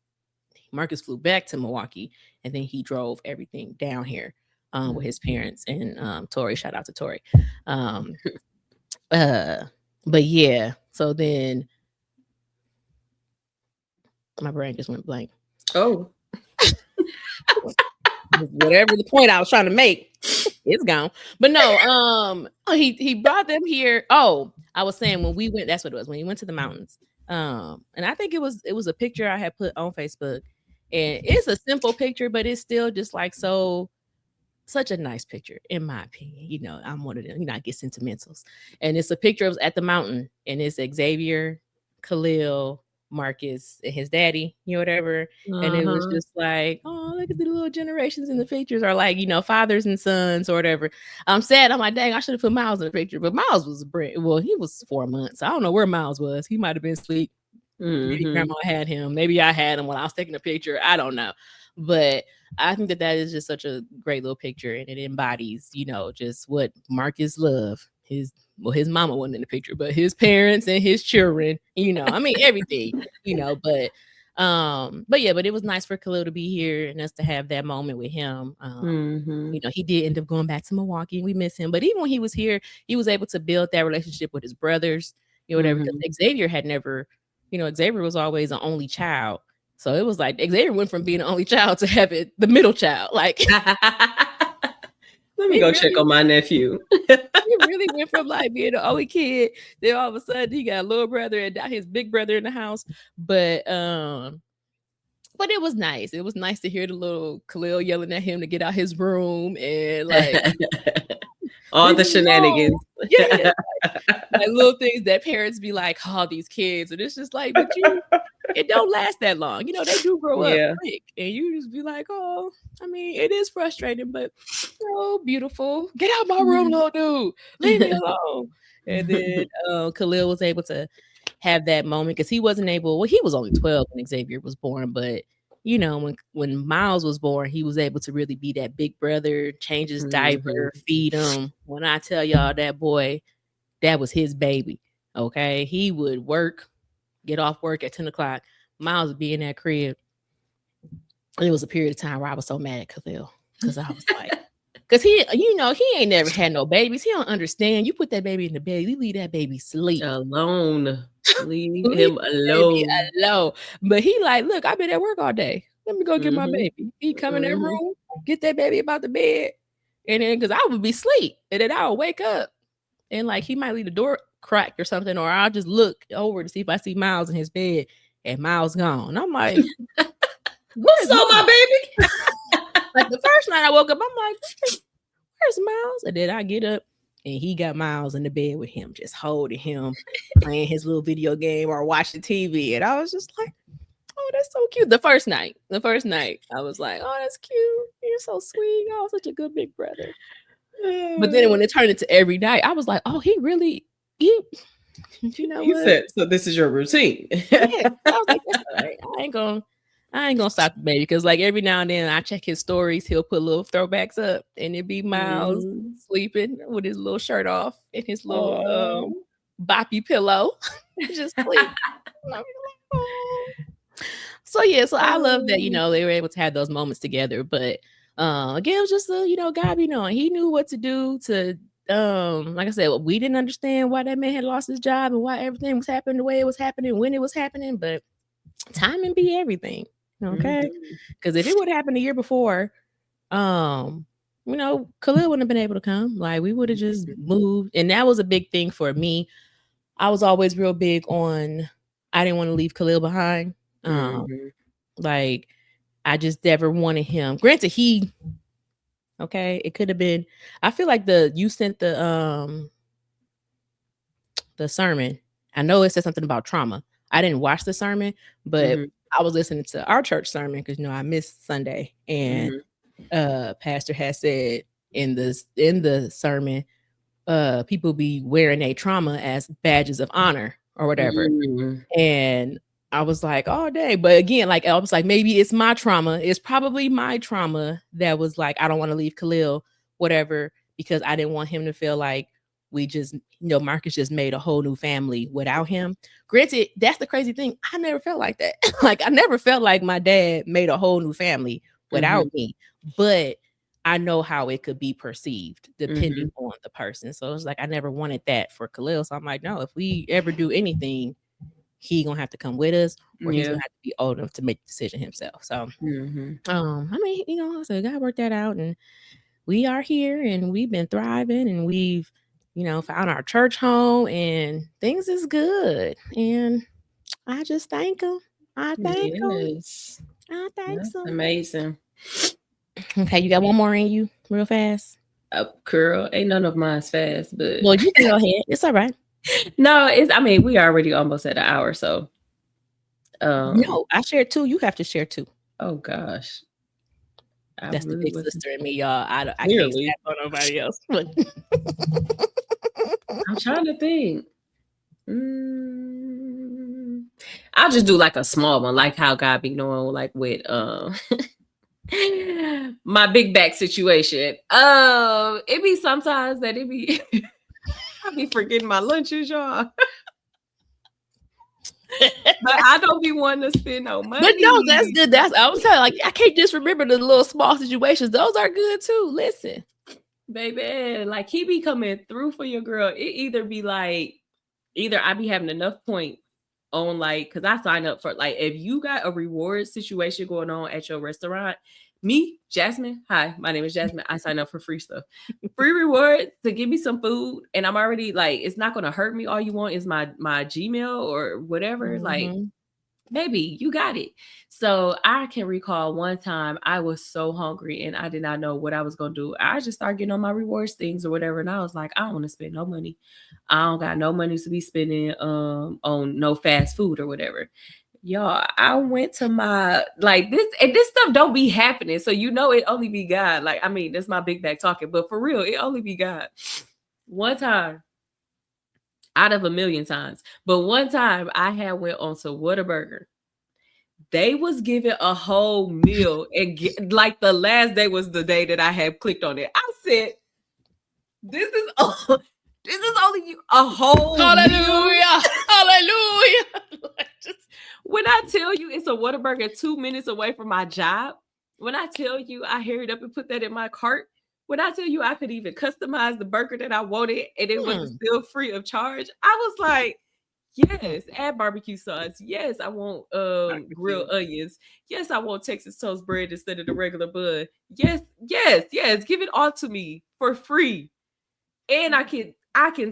S3: Marcus flew back to Milwaukee, and then he drove everything down here with his parents and Tori. Shout out to Tori. But yeah, so then my brain just went blank.
S4: Oh.
S3: Whatever the point I was trying to make, it's gone. But no, he brought them here. Oh, I was saying when we went, that's what it was, when he went to the mountains. And I think it was a picture I had put on Facebook, and it's a simple picture, but it's still just like such a nice picture, in my opinion. I'm one of them, I get sentimentals. And it's a picture of at the mountain, and it's Xavier, Khalil, Marcus, and his daddy, whatever. And it was just like, oh, look at the little generations in the pictures, or like, fathers and sons or whatever. I'm sad. I'm like, dang, I should have put Miles in the picture. But Miles was he was 4 months. I don't know where Miles was. He might have been asleep. Maybe grandma had him. Maybe I had him when I was taking a picture. I don't know. But I think that is just such a great little picture, and it embodies, just what Marcus loved. His mama wasn't in the picture, but his parents and his children, I mean, everything, but it was nice for Khalil to be here and us to have that moment with him. He did end up going back to Milwaukee, and we miss him. But even when he was here, he was able to build that relationship with his brothers, whatever, because Xavier had never, Xavier was always an only child. So it was like Xavier went from being an only child to having the middle child. Like,
S4: let me go check on my nephew.
S3: He really went from like being the only kid, then all of a sudden he got a little brother and his big brother in the house. But it was nice. It was nice to hear the little Khalil yelling at him to get out his room, and like
S4: All
S3: Leave
S4: the
S3: me alone.
S4: shenanigans.
S3: Yeah, like little things that parents be like, "Oh, these kids," and it's just like, but you, it don't last that long. You know, they do grow up
S4: Yeah.
S3: quick, and you just be like, "Oh, I mean, it is frustrating, but so beautiful. Get out my room, little dude. Leave me alone." And then Khalil was able to have that moment because he wasn't able. Well, he was only 12 when Xavier was born, but you know, when Miles was born, he was able to really be that big brother, change his diaper,
S4: Mhm.
S3: feed him. When I tell y'all that boy, that was his baby. Okay. He would work, get off work at 10 o'clock. Miles would be in that crib. It was a period of time where I was so mad at Khalil because I was like, because he, you know, he ain't never had no babies. He don't understand. You put that baby in the bed, you leave that baby sleep.
S4: Alone. Leave
S3: Leave
S4: him
S3: the baby
S4: alone.
S3: alone. But he like, look, I've been at work all day. Let me go get my
S4: Mhm.
S3: baby. He come in that
S4: Mhm.
S3: room, get that baby about the bed. And then because I would be asleep. And then I would wake up and like he might leave the door cracked or something, or I'll just look over to see if I see Miles in his bed and Miles gone. I'm like,
S4: Who
S3: where's
S4: saw my
S3: Miles?
S4: baby?
S3: Like the first night I woke up, I'm like, where's Miles? And then I get up and he got Miles in the bed with him, just holding him, playing his little video game or watching TV. And I was just like, oh, that's so cute. The first night, I was like, oh, that's cute. You're so sweet. Oh, such a good big brother. But then when it turned into every night, I was like, oh, he really, you know
S4: He
S3: what?
S4: said, "So this is your routine."
S3: Yeah. I was like, that's all right. I ain't gonna stop the baby because like every now and then I check his stories, he'll put little throwbacks up and it'd be Miles
S4: Mhm.
S3: sleeping with his little shirt off and his little
S4: Oh.
S3: boppy pillow. Just sleep. And I'll be like, "Oh." So yeah, so I love that, you know, they were able to have those moments together. But again, it was just you know, God be knowing. He knew what to do to like I said, we didn't understand why that man had lost his job and why everything was happening the way it was happening when it was happening, but timing be everything. Okay.
S4: Mhm.
S3: Because if it would have happened a year before, um, you know, Khalil wouldn't have been able to come. Like we would have just moved. And that was a big thing for me. I was always real big on I didn't want to leave Khalil behind. Um,
S4: Mhm.
S3: like I just never wanted him. Granted, he okay, it could have been. I feel like you sent the sermon. I know it said something about trauma. I didn't watch the sermon, but
S4: Mhm.
S3: I was listening to our church sermon because you know I missed Sunday, and
S4: Mhm.
S3: pastor has said in the sermon, people be wearing a trauma as badges of honor or whatever.
S4: Mhm.
S3: And I was like, "Oh, dang." But again, like, I was like, maybe it's my trauma. It's probably my trauma that was like, I don't want to leave Khalil, whatever, because I didn't want him to feel like we just, you know, Marcus just made a whole new family without him. Granted, that's the crazy thing. I never felt like that. Like, I never felt like my dad made a whole new family without
S4: Mhm.
S3: me. But I know how it could be perceived depending
S4: Mhm.
S3: on the person. So it's like I never wanted that for Khalil. So I'm like, no, if we ever do anything, he gonna have to come with us or he's
S4: Yeah.
S3: gonna have to be old enough to make the decision himself. So
S4: Mhm.
S3: I mean, you know, so God worked that out and we are here and we've been thriving and we've, you know, found our church home and things is good. And I just thank him. I thank him.
S4: Yes.
S3: I thank
S4: That's
S3: him.
S4: amazing.
S3: Okay, you got one more in you real fast.
S4: Girl, ain't none of mine's fast, but
S3: Well, you can go ahead. It's all right.
S4: no, it's. I mean, we already almost at an hour, so.
S3: No, I shared two. You have to share two.
S4: Oh gosh, I
S3: That's the
S4: really
S3: big
S4: wasn't
S3: sister in me, y'all. I can't
S4: clearly.
S3: stand on nobody else. But
S4: I'm trying to think. Mm, I'll just do like a small one, like how God be knowing, like with my big back situation. It be sometimes that it be I be forgetting my lunches, y'all. But I don't be wanting to spend no
S3: But no, that's
S4: money.
S3: good. That's I was telling like I can't just remember the little small situations. Those are good too. Listen.
S4: Baby, like he be coming through for your girl. It either be like, either I be having enough points on like, cause I sign up for like, if you got a reward situation going on at your restaurant, me, Jasmine, hi, my name is Jasmine. I sign up for free stuff, free reward to give me some food, and I'm already like, it's not gonna hurt me. All you want is my Gmail or whatever. Like,
S3: Mhm.
S4: Baby, you got it. So I can recall one time I was so hungry and I did not know what I was gonna do. I just started getting on my rewards things or whatever, and I was like, I don't want to spend no money. I don't got no money to be spending on no fast food or whatever. Y'all, I went to my like this, and this stuff don't be happening. So you know it only be God. Like, I mean, that's my big bag talking, but for real, it only be God. One time, out of a million times, but one time I had went on to Whataburger. They was giving a whole meal, and like the last day was the day that I had clicked on it. I said, "This is this is only you a whole meal."
S3: Hallelujah. Hallelujah.
S4: When I tell you it's a Whataburger 2 minutes away from my job, when I tell you I hurried up and put that in my cart, when I tell you I could even customize the burger that I wanted and it was still free of charge, I was like, yes, add barbecue sauce. Yes, I want grilled onions. Yes, I want Texas toast bread instead of the regular bun. Yes, yes, yes. Give it all to me for free. And I can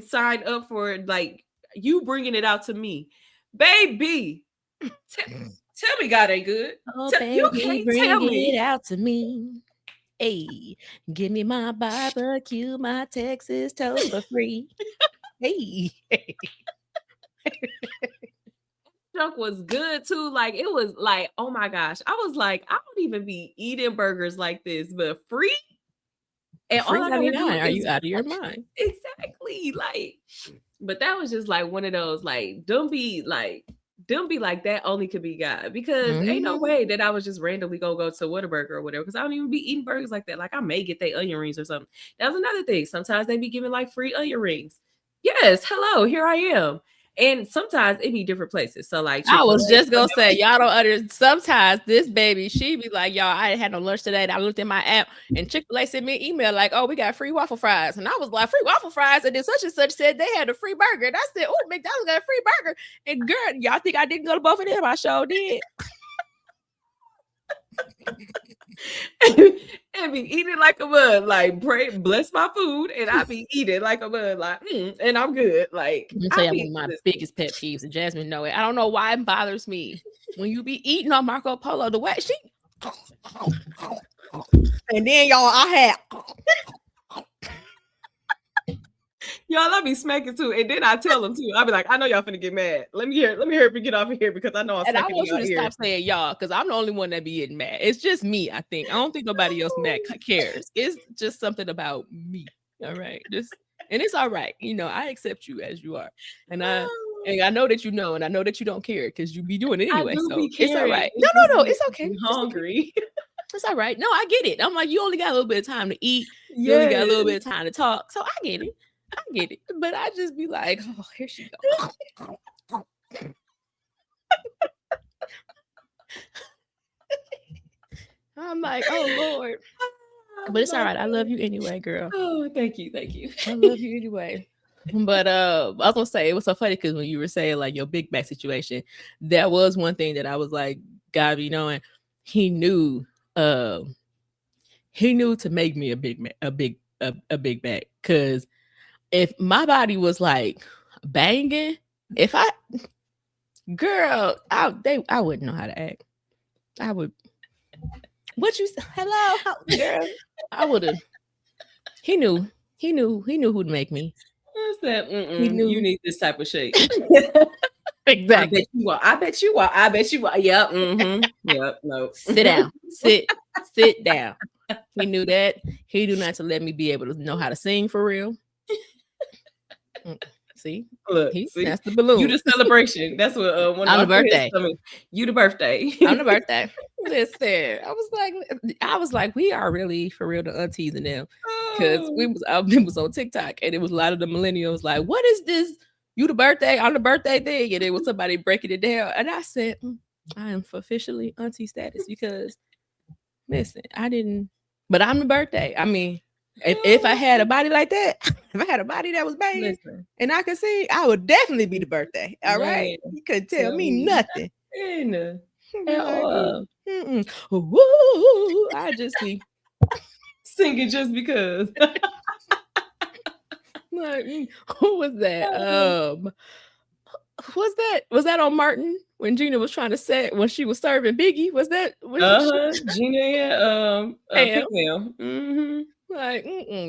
S4: sign up for like you bringing it out to me. Baby, tell me God ain't good.
S3: Oh,
S4: You
S3: baby,
S4: can't
S3: bring
S4: tell me.
S3: it out to me. Hey, give me my barbecue, my Texas toast for free. Hey.
S4: Junk was good too. Like it was like, oh my gosh. I was like, I don't even be eating burgers like this, but free. And all I gotta do
S3: Are
S4: is
S3: you out of your mind?
S4: exactly like, but that was just like one of those like, don't be like that only could be God because ain't no way that I was just randomly gonna go to Whataburger or whatever because I don't even be eating burgers like that. Like I may get their onion rings or something. That was another thing. Sometimes they be giving like free onion rings. Yes, hello, here I am. And sometimes it be different places. So like
S3: I was
S4: Chick-fil-A,
S3: just gonna say, y'all don't understand. Sometimes this baby, she be like, y'all, I ain't had no lunch today. And I looked in my app and Chick-fil-A sent me an email like, oh, we got free waffle fries. And I was like, free waffle fries. And then such and such said they had a free burger. And I said, oh, McDonald's got a free burger. And girl, y'all think I didn't go to both of them? I sure did.
S4: And be eating like a bud, like pray, bless my food, and I be eating like a bud, like and I'm good. Like
S3: Let me tell you one of my biggest pet peeves, and Jasmine know it. I don't know why it bothers me when you be eating on Marco Polo the way she, and then y'all, I had.
S4: Y'all, I be smacking too, and then I tell them too. I be like, I know y'all finna get mad. Let me hear it get off of here because I know I'm.
S3: And I want you to stop saying y'all because I'm the only one that be getting mad. It's just me. I think I don't think nobody else mad cares. It's just something about me. All right, and it's all right. You know, I accept you as you are, and I know that you know, and I know that you don't care because you be doing it anyway. So it's all right. No, it's okay.
S4: Hungry.
S3: It's all right. No, I get it. I'm like, you only got a little bit of time to eat. You only got a little bit of time to talk. So I get it. But I just be like, oh, here she go. I'm like, oh Lord. But it's all right. I love you anyway, girl.
S4: Oh, thank you.
S3: I love you anyway. But I was gonna say it was so funny because when you were saying like your Big Mac situation, that was one thing that I was like, God, you know, and he knew to make me a Big Mac because if my body was like banging, I wouldn't know how to act. I would. What you? Hello, girl. I would have. He knew who'd make me.
S4: I said, he knew you need this type of shape.
S3: Exactly.
S4: I bet you are. Yep. Yep. No.
S3: Sit down. Sit down. He knew that. He knew not to let me be able to know how to sing for real. See,
S4: look,
S3: that's the balloon.
S4: You the celebration. That's what one
S3: on the birthday.
S4: You the birthday.
S3: On the birthday. Listen, I was like, we are really for real the aunties and them because we was on TikTok and it was a lot of the millennials like, what is this? You the birthday on the birthday thing? And it was somebody breaking it down, and I said, I am officially auntie status because listen, I didn't, but I'm the birthday. I mean. If I had a body like that, if I had a body that was banging and I could sing, I would definitely be the birthday. All right. You couldn't tell me nothing. Woo, I just be
S4: singing just because.
S3: Like, who was that? Was that on Martin when Gina was trying to say when she was serving Biggie? Was that
S4: Gina and
S3: Pam?
S4: Pigmail. Mm-hmm.
S3: Like,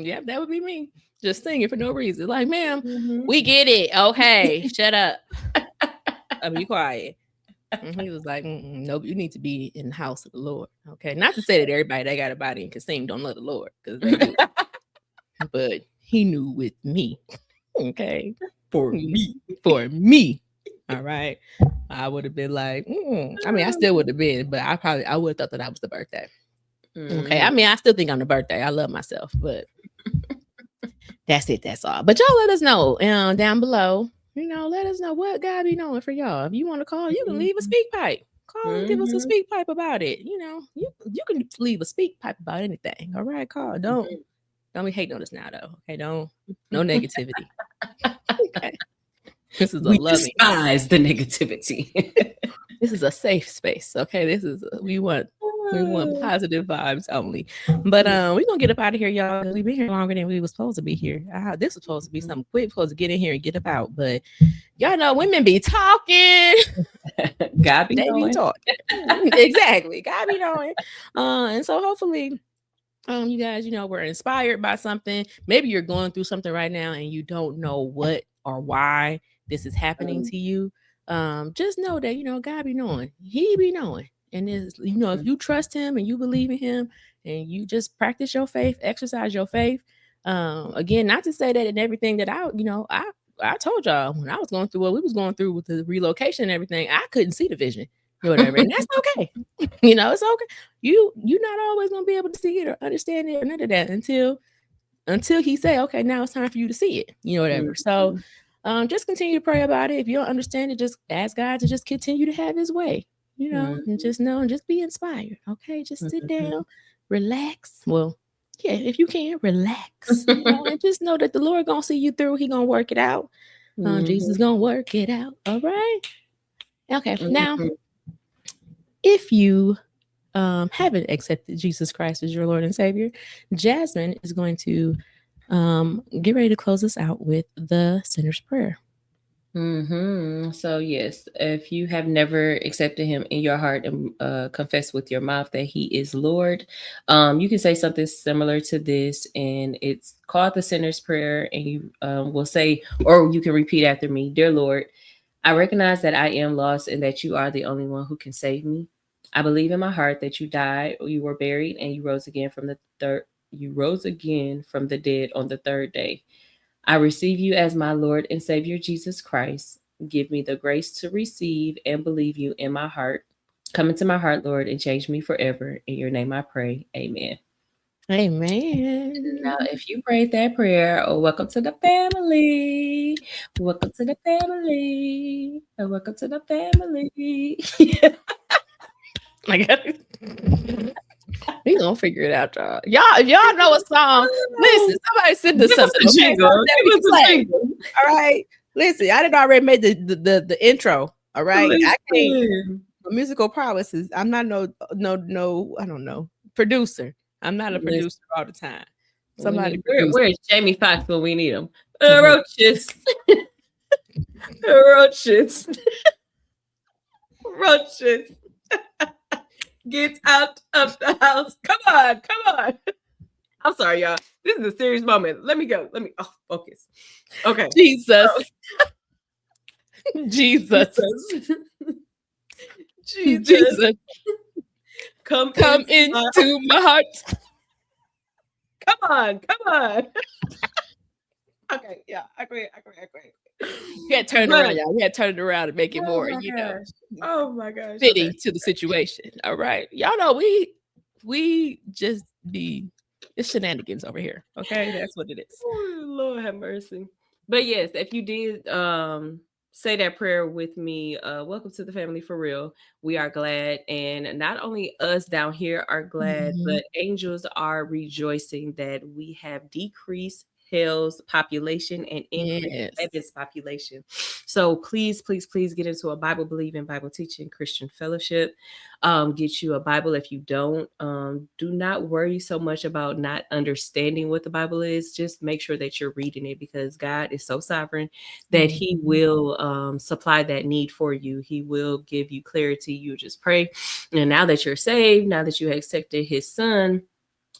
S3: yeah, that would be me. Just singing for no reason. Like, ma'am,
S4: Mm-hmm.
S3: we get it. Okay, shut up. Be quiet. And he was like, nope, you need to be in the house of the Lord. Okay. Not to say that everybody that got a body and can sing don't love the Lord, because they do. But he knew with me. Okay.
S4: For me.
S3: For me. All right. I would have been like, I mean, I still would have been, but I would have thought that I was the birthday. Okay. I mean, I still think I'm the birthday. I love myself, but that's it. That's all. But y'all let us know down below. Let us know what God be knowing for y'all. If you want to call, you can leave a speak pipe. Call and give us a speak pipe about it. You can leave a speak pipe about anything. All right, call. Don't be hating on us now, though. Okay, no negativity. Okay, this is
S4: we despise the negativity.
S3: This is a safe space. Okay, we want positive vibes only. But we're gonna get up out of here, y'all, because we've been here longer than we were supposed to be here. This was supposed to be something quick, supposed to get in here and get up out. But y'all know women be talking.
S4: God be knowing.
S3: Exactly. God be knowing. And so hopefully you guys, were inspired by something. Maybe you're going through something right now and you don't know what or why this is happening to you. Just know that, God be knowing. He be knowing. And if you trust him and you believe in him and you just practice your faith, exercise your faith. Again, not to say that in everything that I told y'all when I was going through what we was going through with the relocation and everything, I couldn't see the vision or whatever. And that's okay. It's okay. You're not always going to be able to see it or understand it or none of that until he say, okay, now it's time for you to see it, whatever. So just continue to pray about it. If you don't understand it, just ask God to just continue to have his way, and just know and just be inspired. Okay. Just sit down, relax. Well, yeah, if you can, relax. And just know that the Lord gonna see you through. He gonna work it out. Jesus gonna work it out. All right. Okay. Now, if you haven't accepted Jesus Christ as your Lord and Savior, Jasmine is going to get ready to close us out with the sinner's prayer.
S4: So yes, if you have never accepted him in your heart and confess with your mouth that he is Lord, you can say something similar to this, and it's called the sinner's prayer. And you will say, or you can repeat after me: Dear Lord, I recognize that I am lost and that you are the only one who can save me. I believe in my heart that you died, you were buried, and you rose again from the dead on the third day. I receive you as my Lord and Savior, Jesus Christ. Give me the grace to receive and believe you in my heart. Come into my heart, Lord, and change me forever. In your name I pray. Amen.
S3: Amen.
S4: Now, if you prayed that prayer, welcome to the family. Welcome to the family. Welcome to the family.
S3: I got it. We gonna figure it out, y'all. If y'all know a song, listen. Somebody send us something. Okay? All right. Listen, I did already made the intro. All right.
S4: Listen.
S3: I can't. Musical prowess is. I'm not no. I don't know. Producer. I'm not a producer all the time. Somebody.
S4: Where's Jamie Foxx when we need him? Roaches. Roaches. Roaches. Get out of the house. Come on. I'm sorry, y'all. This is a serious moment. Let me go. Focus. Okay.
S3: Jesus. Jesus. Come into my heart.
S4: Come on. Okay, yeah, I agree.
S3: We had to turn it around, y'all. We had to turn it around and make it more,
S4: Oh my gosh.
S3: Fitting to the situation. All right. Y'all know we just be it's shenanigans over here. Okay. That's what it is.
S4: Oh, Lord have mercy. But yes, if you did say that prayer with me, welcome to the family for real. We are glad. And not only us down here are glad, but angels are rejoicing that we have decreased hell's population and increase
S3: Yes.
S4: heaven's population. So please, please, please get into a Bible believing, Bible teaching Christian fellowship. Get you a Bible. If you don't, do not worry so much about not understanding what the Bible is. Just make sure that you're reading it, because God is so sovereign that He will supply that need for you. He will give you clarity. You just pray. And now that you're saved, now that you have accepted His Son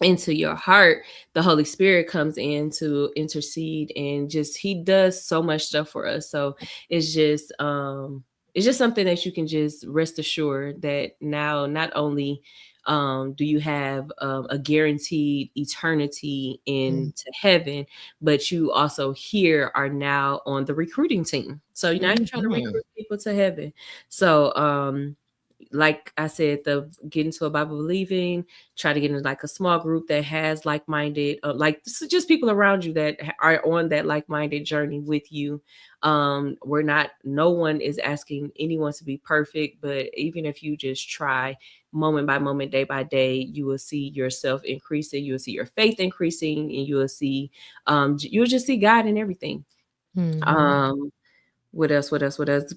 S4: into your heart, the Holy Spirit comes in to intercede, and just He does so much stuff for us. So it's just something that you can just rest assured that now not only do you have a guaranteed eternity into heaven, but you also here are now on the recruiting team. So now you're trying to recruit people to heaven. So like I said, get into a Bible believing, try to get into like a small group that has like-minded, just people around you that are on that like-minded journey with you. No one is asking anyone to be perfect, but even if you just try moment by moment, day by day, you will see yourself increasing, you will see your faith increasing, and you will see, you'll just see God in everything. What else?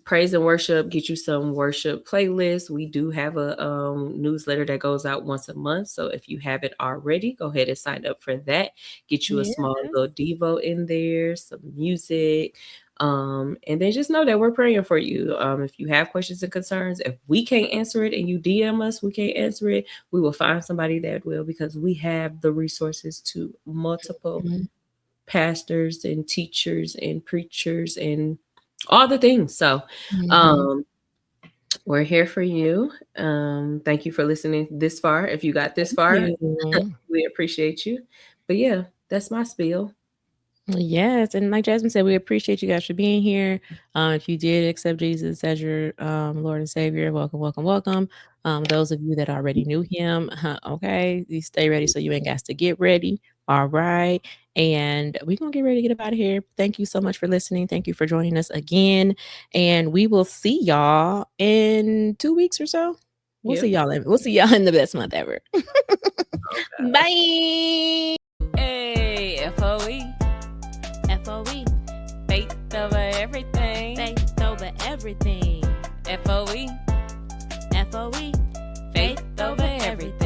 S4: Praise and worship. Get you some worship playlists. We do have a newsletter that goes out once a month. So if you haven't already, go ahead and sign up for that. Get you a small little Devo in there, some music. And then just know that we're praying for you. If you have questions and concerns, if we can't answer it and you DM us, we can't answer it, we will find somebody that will, because we have the resources to multiple pastors and teachers and preachers and all the things. So we're here for you. Thank you for listening this far. If you got this far, we appreciate you. But yeah, that's my spiel.
S3: Yes, and like Jasmine said, we appreciate you guys for being here. If you did accept Jesus as your Lord and Savior, welcome, welcome, welcome. Those of you that already knew Him, okay, you stay ready so you ain't got to get ready. All right, and we're gonna get ready to get up out of here. Thank you so much for listening. Thank you for joining us again, and we will see y'all in 2 weeks or so. We'll see y'all in the best month ever. Bye.
S1: Hey, FOE.
S2: FOE.
S1: Faith over everything.
S2: Faith over everything.
S1: FOE.
S2: FOE.
S1: Faith over everything.